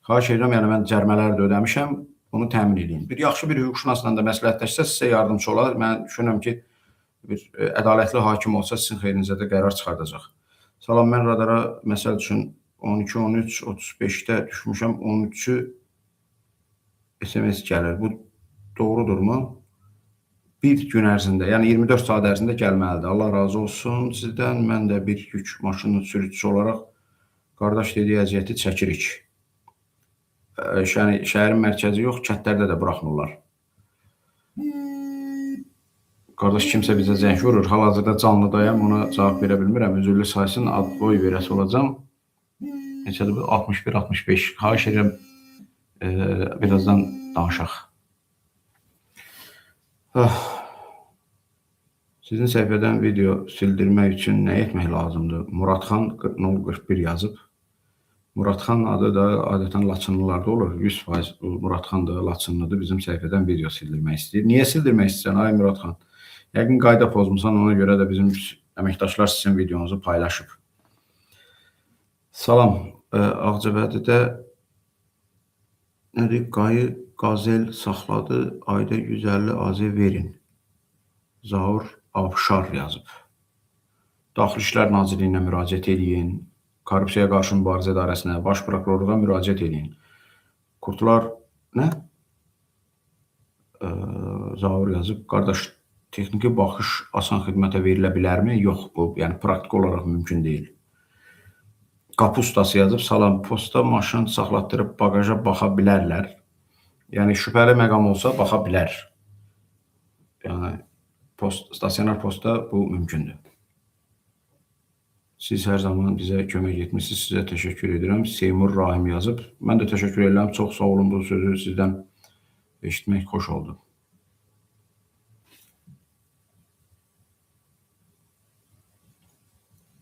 Xahiş edirəm, yəni mən cərimələri də ödəmişəm, bunu təmin edin. Bir yaxşı bir hüquqşünasla da məsləhətləşsə sizə yardımcı olar. Mən düşünürəm ki, bir ədalətli hakim olsa sizin xeyrinizə də qərar çıxardacaq. Salam, mən radara məsəl üçün 12-13-35-də düşmüşəm, 13-ü SMS gəlir. Bu doğrudurmu? Bir gün ərzində, yəni 24 saat ərzində gəlməlidir. Allah razı olsun sizdən. Mən də bir yük maşının sürücüsü olaraq qardaş dediyi əziyyəti çəkirik. Şəhərin mərkəzi yox, kətlərdə də buraxmırlar. Qardaş kimsə bizə zəng vurur. Hal-hazırda canlıdayam, ona cavab verə bilmirəm. Üzürlü saysın, ad boy verəsi olacam. Neçədir bu? 61-65. Xahiş edirəm, birazdan danışaq. Sizin səhifədən video sildirmək üçün nə etmək lazımdır? Muradxan 041 yazıb. Muradxan adı da adətən Laçınlılarda olur. 100% Muradxan da Laçınlıdır. Bizim səhifədən video sildirmək istəyir. Niyə sildirmək istəyirsən, ay Muradxan? Yəqin qayda pozmusan, ona görə də bizim əməkdaşlar sizin videonuzu paylaşıb. Salam, Ağcabədidə nədir? Qayı qazel saxladı, ayda 150 AZ verin. Zaur Abşar yazıb. Daxili İşlər Nazirliyinə müraciət edin. Korrupsiyaya qarşı mübarizə idarəsinə, baş prokurorluğa müraciət edin. Kurtlar nə? Zavur yazıb, qardaş, texniki baxış asan xidmətə verilə bilərmi? Yox, bu yəni praktik olaraq mümkün deyil. Qapı ustası yazıb, salam, posta maşın saxlatdırıb bagaja baxa bilərlər. Yəni şübhəli məqam olsa baxa bilər. Yəni stasionar postda bu mümkündür. Siz hər zaman bizə kömək etmişsiniz. Sizə təşəkkür edirəm. Seymur Rahim yazıb. Mən də təşəkkür edirəm. Çox sağ olun, bu sözü sizdən eşitmək xoş oldu.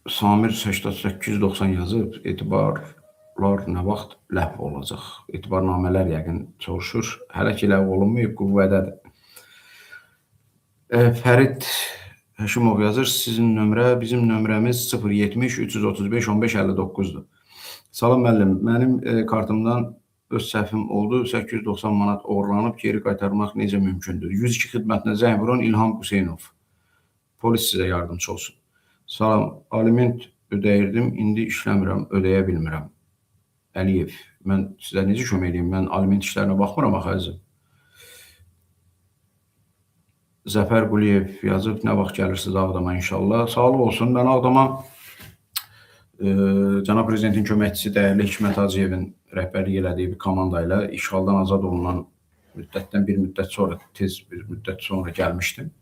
Samir 8890 yazıb. Etibarlar nə vaxt ləğv olacaq? Etibarnamələr yəqin soruşur. Hələ ki ləğv olunmayıb, qüvvədədir. Fərid Həşimov yazır, sizin nömrə, bizim nömrəmiz 070 335 15 59-dur. Salam müəllim, mənim kartımdan öz səhvim oldu, 890 manat oğurlanıb, geri qaytarmaq necə mümkündür? 102 xidmətinə zəng vuran İlham Hüseynov. Polis sizə yardımcı olsun. Salam, aliment ödəyirdim, indi işləmirəm, ödəyə bilmirəm. Əliyev, mən sizə necə kömək edeyim? Mən aliment işlərinə baxmıram, əzizim. Zəfər Quliyev yazıb, nə vaxt gəlirsiniz Ağdama inşallah. Sağlıq olsun. Mən Ağdama Cənab Prezidentin köməkçisi dəyərli Hikmət Hacıyevin rəhbərlik elədiyi bir komanda ilə işğaldan azad olunan müddətdən bir müddət sonra, tez bir müddət sonra gəlmişdim.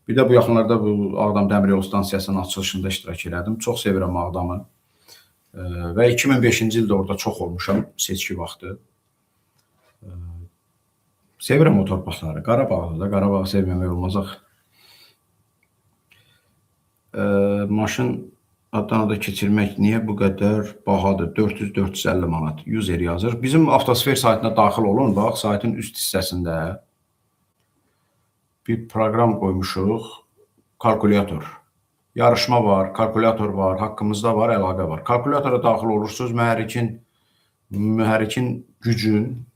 Bir də bu yaxınlarda bu Ağdam Dəmir Yolu Stansiyasının açılışında iştirak elədim. Çox sevirəm Ağdamı. Və 2005-ci ildə orada çox olmuşam seçki vaxtı. Sevirəm o torpaqları. Qarabağda da, Qarabağı sevməmək olmazaq. Maşın Adanada keçirmək niyə bu qədər bahadır? 400-450 manat. User yazır. Bizim Avtosfer saytına daxil olun. Bax, saytın üst hissəsində bir proqram qoymuşuq. Kalkulyator. Yarışma var, kalkulyator var, haqqımızda var, əlaqə var. Kalkulyatora daxil olursunuz, mühərrikin gücün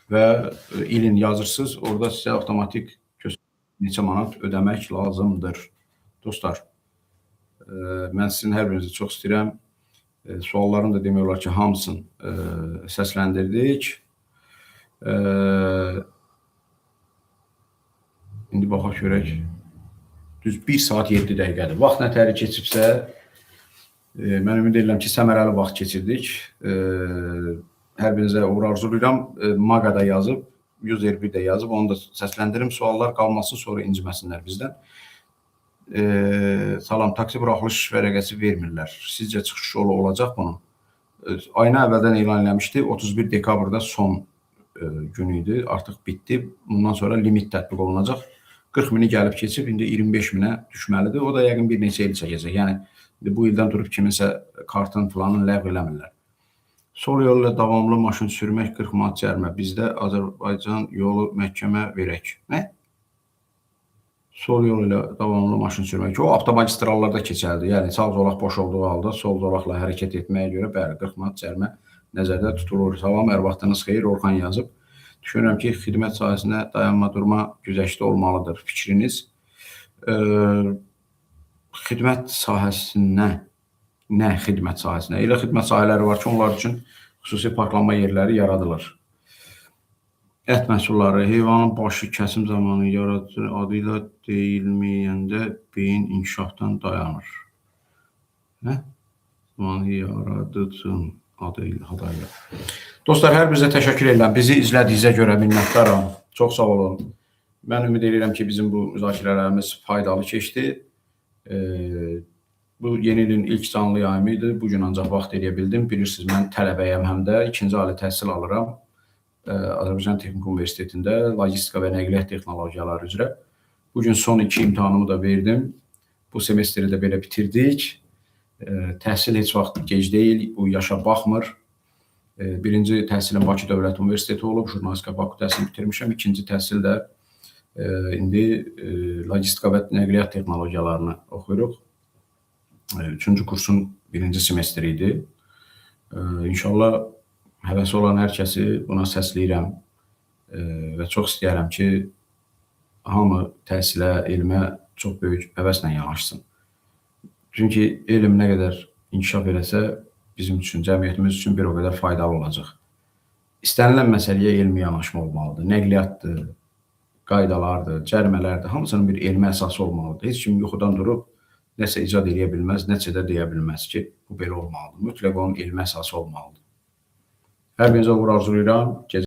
və ilin yazırsınız. Orada sizə avtomatik neçə manat ödəmək lazımdır. Dostlar, mən sizin hər birinizi çox istəyirəm. Sualların da demək olar ki, hamısını səsləndirdik. İndi baxaq görək. Düz 1 saat 7 dəqiqədir. Vaxt nətəri keçibsə, mən ümid edirəm ki, səmərəli vaxt keçirdik. Hər birinizə uğur arzulayıram. Maqada yazıb, user bir də yazıb, onu da səsləndirim. Suallar qalmasın, sonra inciməsinlər bizdən. Salam, taksi buraxılış vərəqəsi vermirlər. Sizcə çıxış yolu olacaq bunun? Ayına əvvəldən elan eləmişdi. 31 dekabrda son günü idi. Artıq bitdi. Bundan sonra limit tətbiq olunacaq. 40 mini gəlib keçib, indi 25 minə düşməlidir. O da yəqin bir neçə il çəkəcək. Yəni, bu ildən durub kiminsə kartın planını ləğv eləmirlər. Sol yolu ilə davamlı maşın sürmək 40 manat cərimə. Bizdə Azərbaycan yolu məhkəmə verək. Nə? Sol yolu ilə davamlı maşın sürmək. O, avtomagistrallarda keçərdi. Yəni, sağ zolaq boş olduğu halda sol zolaqla hərəkət etməyə görə bəli, 40 manat cərimə nəzərdə tutulur. Salam, hər vaxtınız xeyir, Orxan yazıb. Düşünürəm ki, xidmət sahəsində dayanma durma güzəştdə olmalıdır. Fikriniz xidmət sahəsinə, nə xidmət sahəsinə? Elə xidmət sahələri var ki, onlar üçün xüsusi parklanma yerləri yaradılır. Ət məhsulları, heyvanın başı kəsim zamanı yaradıcı adıyla deyilməyəndə beyin inkişafdan dayanır. Nə? Zamanı yaradıcı adıyla. Dostlar, hər birinizə təşəkkür edirəm. Bizi izlədiyinizə görə minnətdaram. Çox sağ olun. Mən ümid edirəm ki, bizim bu müzakirələrimiz faydalı keçdi. Bu yeni ilin ilk canlı yayımı idi. Bugün ancaq vaxt edə bildim. Bilirsiniz, mən tələbəyəm həm də. 2-ci ali təhsil alıram. Azərbaycan Texnik Universitetində logistika və nəqliyyat texnologiyaları üzrə. Bugün son 2 imtahanımı da verdim. Bu semestri də belə bitirdik. Təhsil heç vaxt gec deyil. Bu yaşa baxmır. Birinci təhsilim Bakı Dövlət Universiteti olub, jurnalistika Bakı təhsilini bitirmişəm. İkinci təhsil də indi logistika və nəqliyyat texnologiyalarını oxuyuruq. Üçüncü kursun birinci semestri idi. İnşallah həvəsi olan hər kəsi buna səsləyirəm və çox istəyərəm ki, hamı təhsilə, elmə çox böyük həvəslə yanaşsın. Çünki elm nə qədər inkişaf eləsə, bizim üçün, cəmiyyətimiz üçün bir o qədər faydalı olacaq. İstənilən məsələyə elmi yanaşma olmalıdır. Nəqliyyatdır, qaydalardır, cərimələrdir. Hamısının bir elmi əsası olmalıdır. Heç kim yuxudan durub nəsə icad edə bilməz, nəsə də deyə bilməz ki, bu belə olmalıdır. Mütləq onun elmi əsası olmalıdır. Hər birinizə uğur arzulayıram.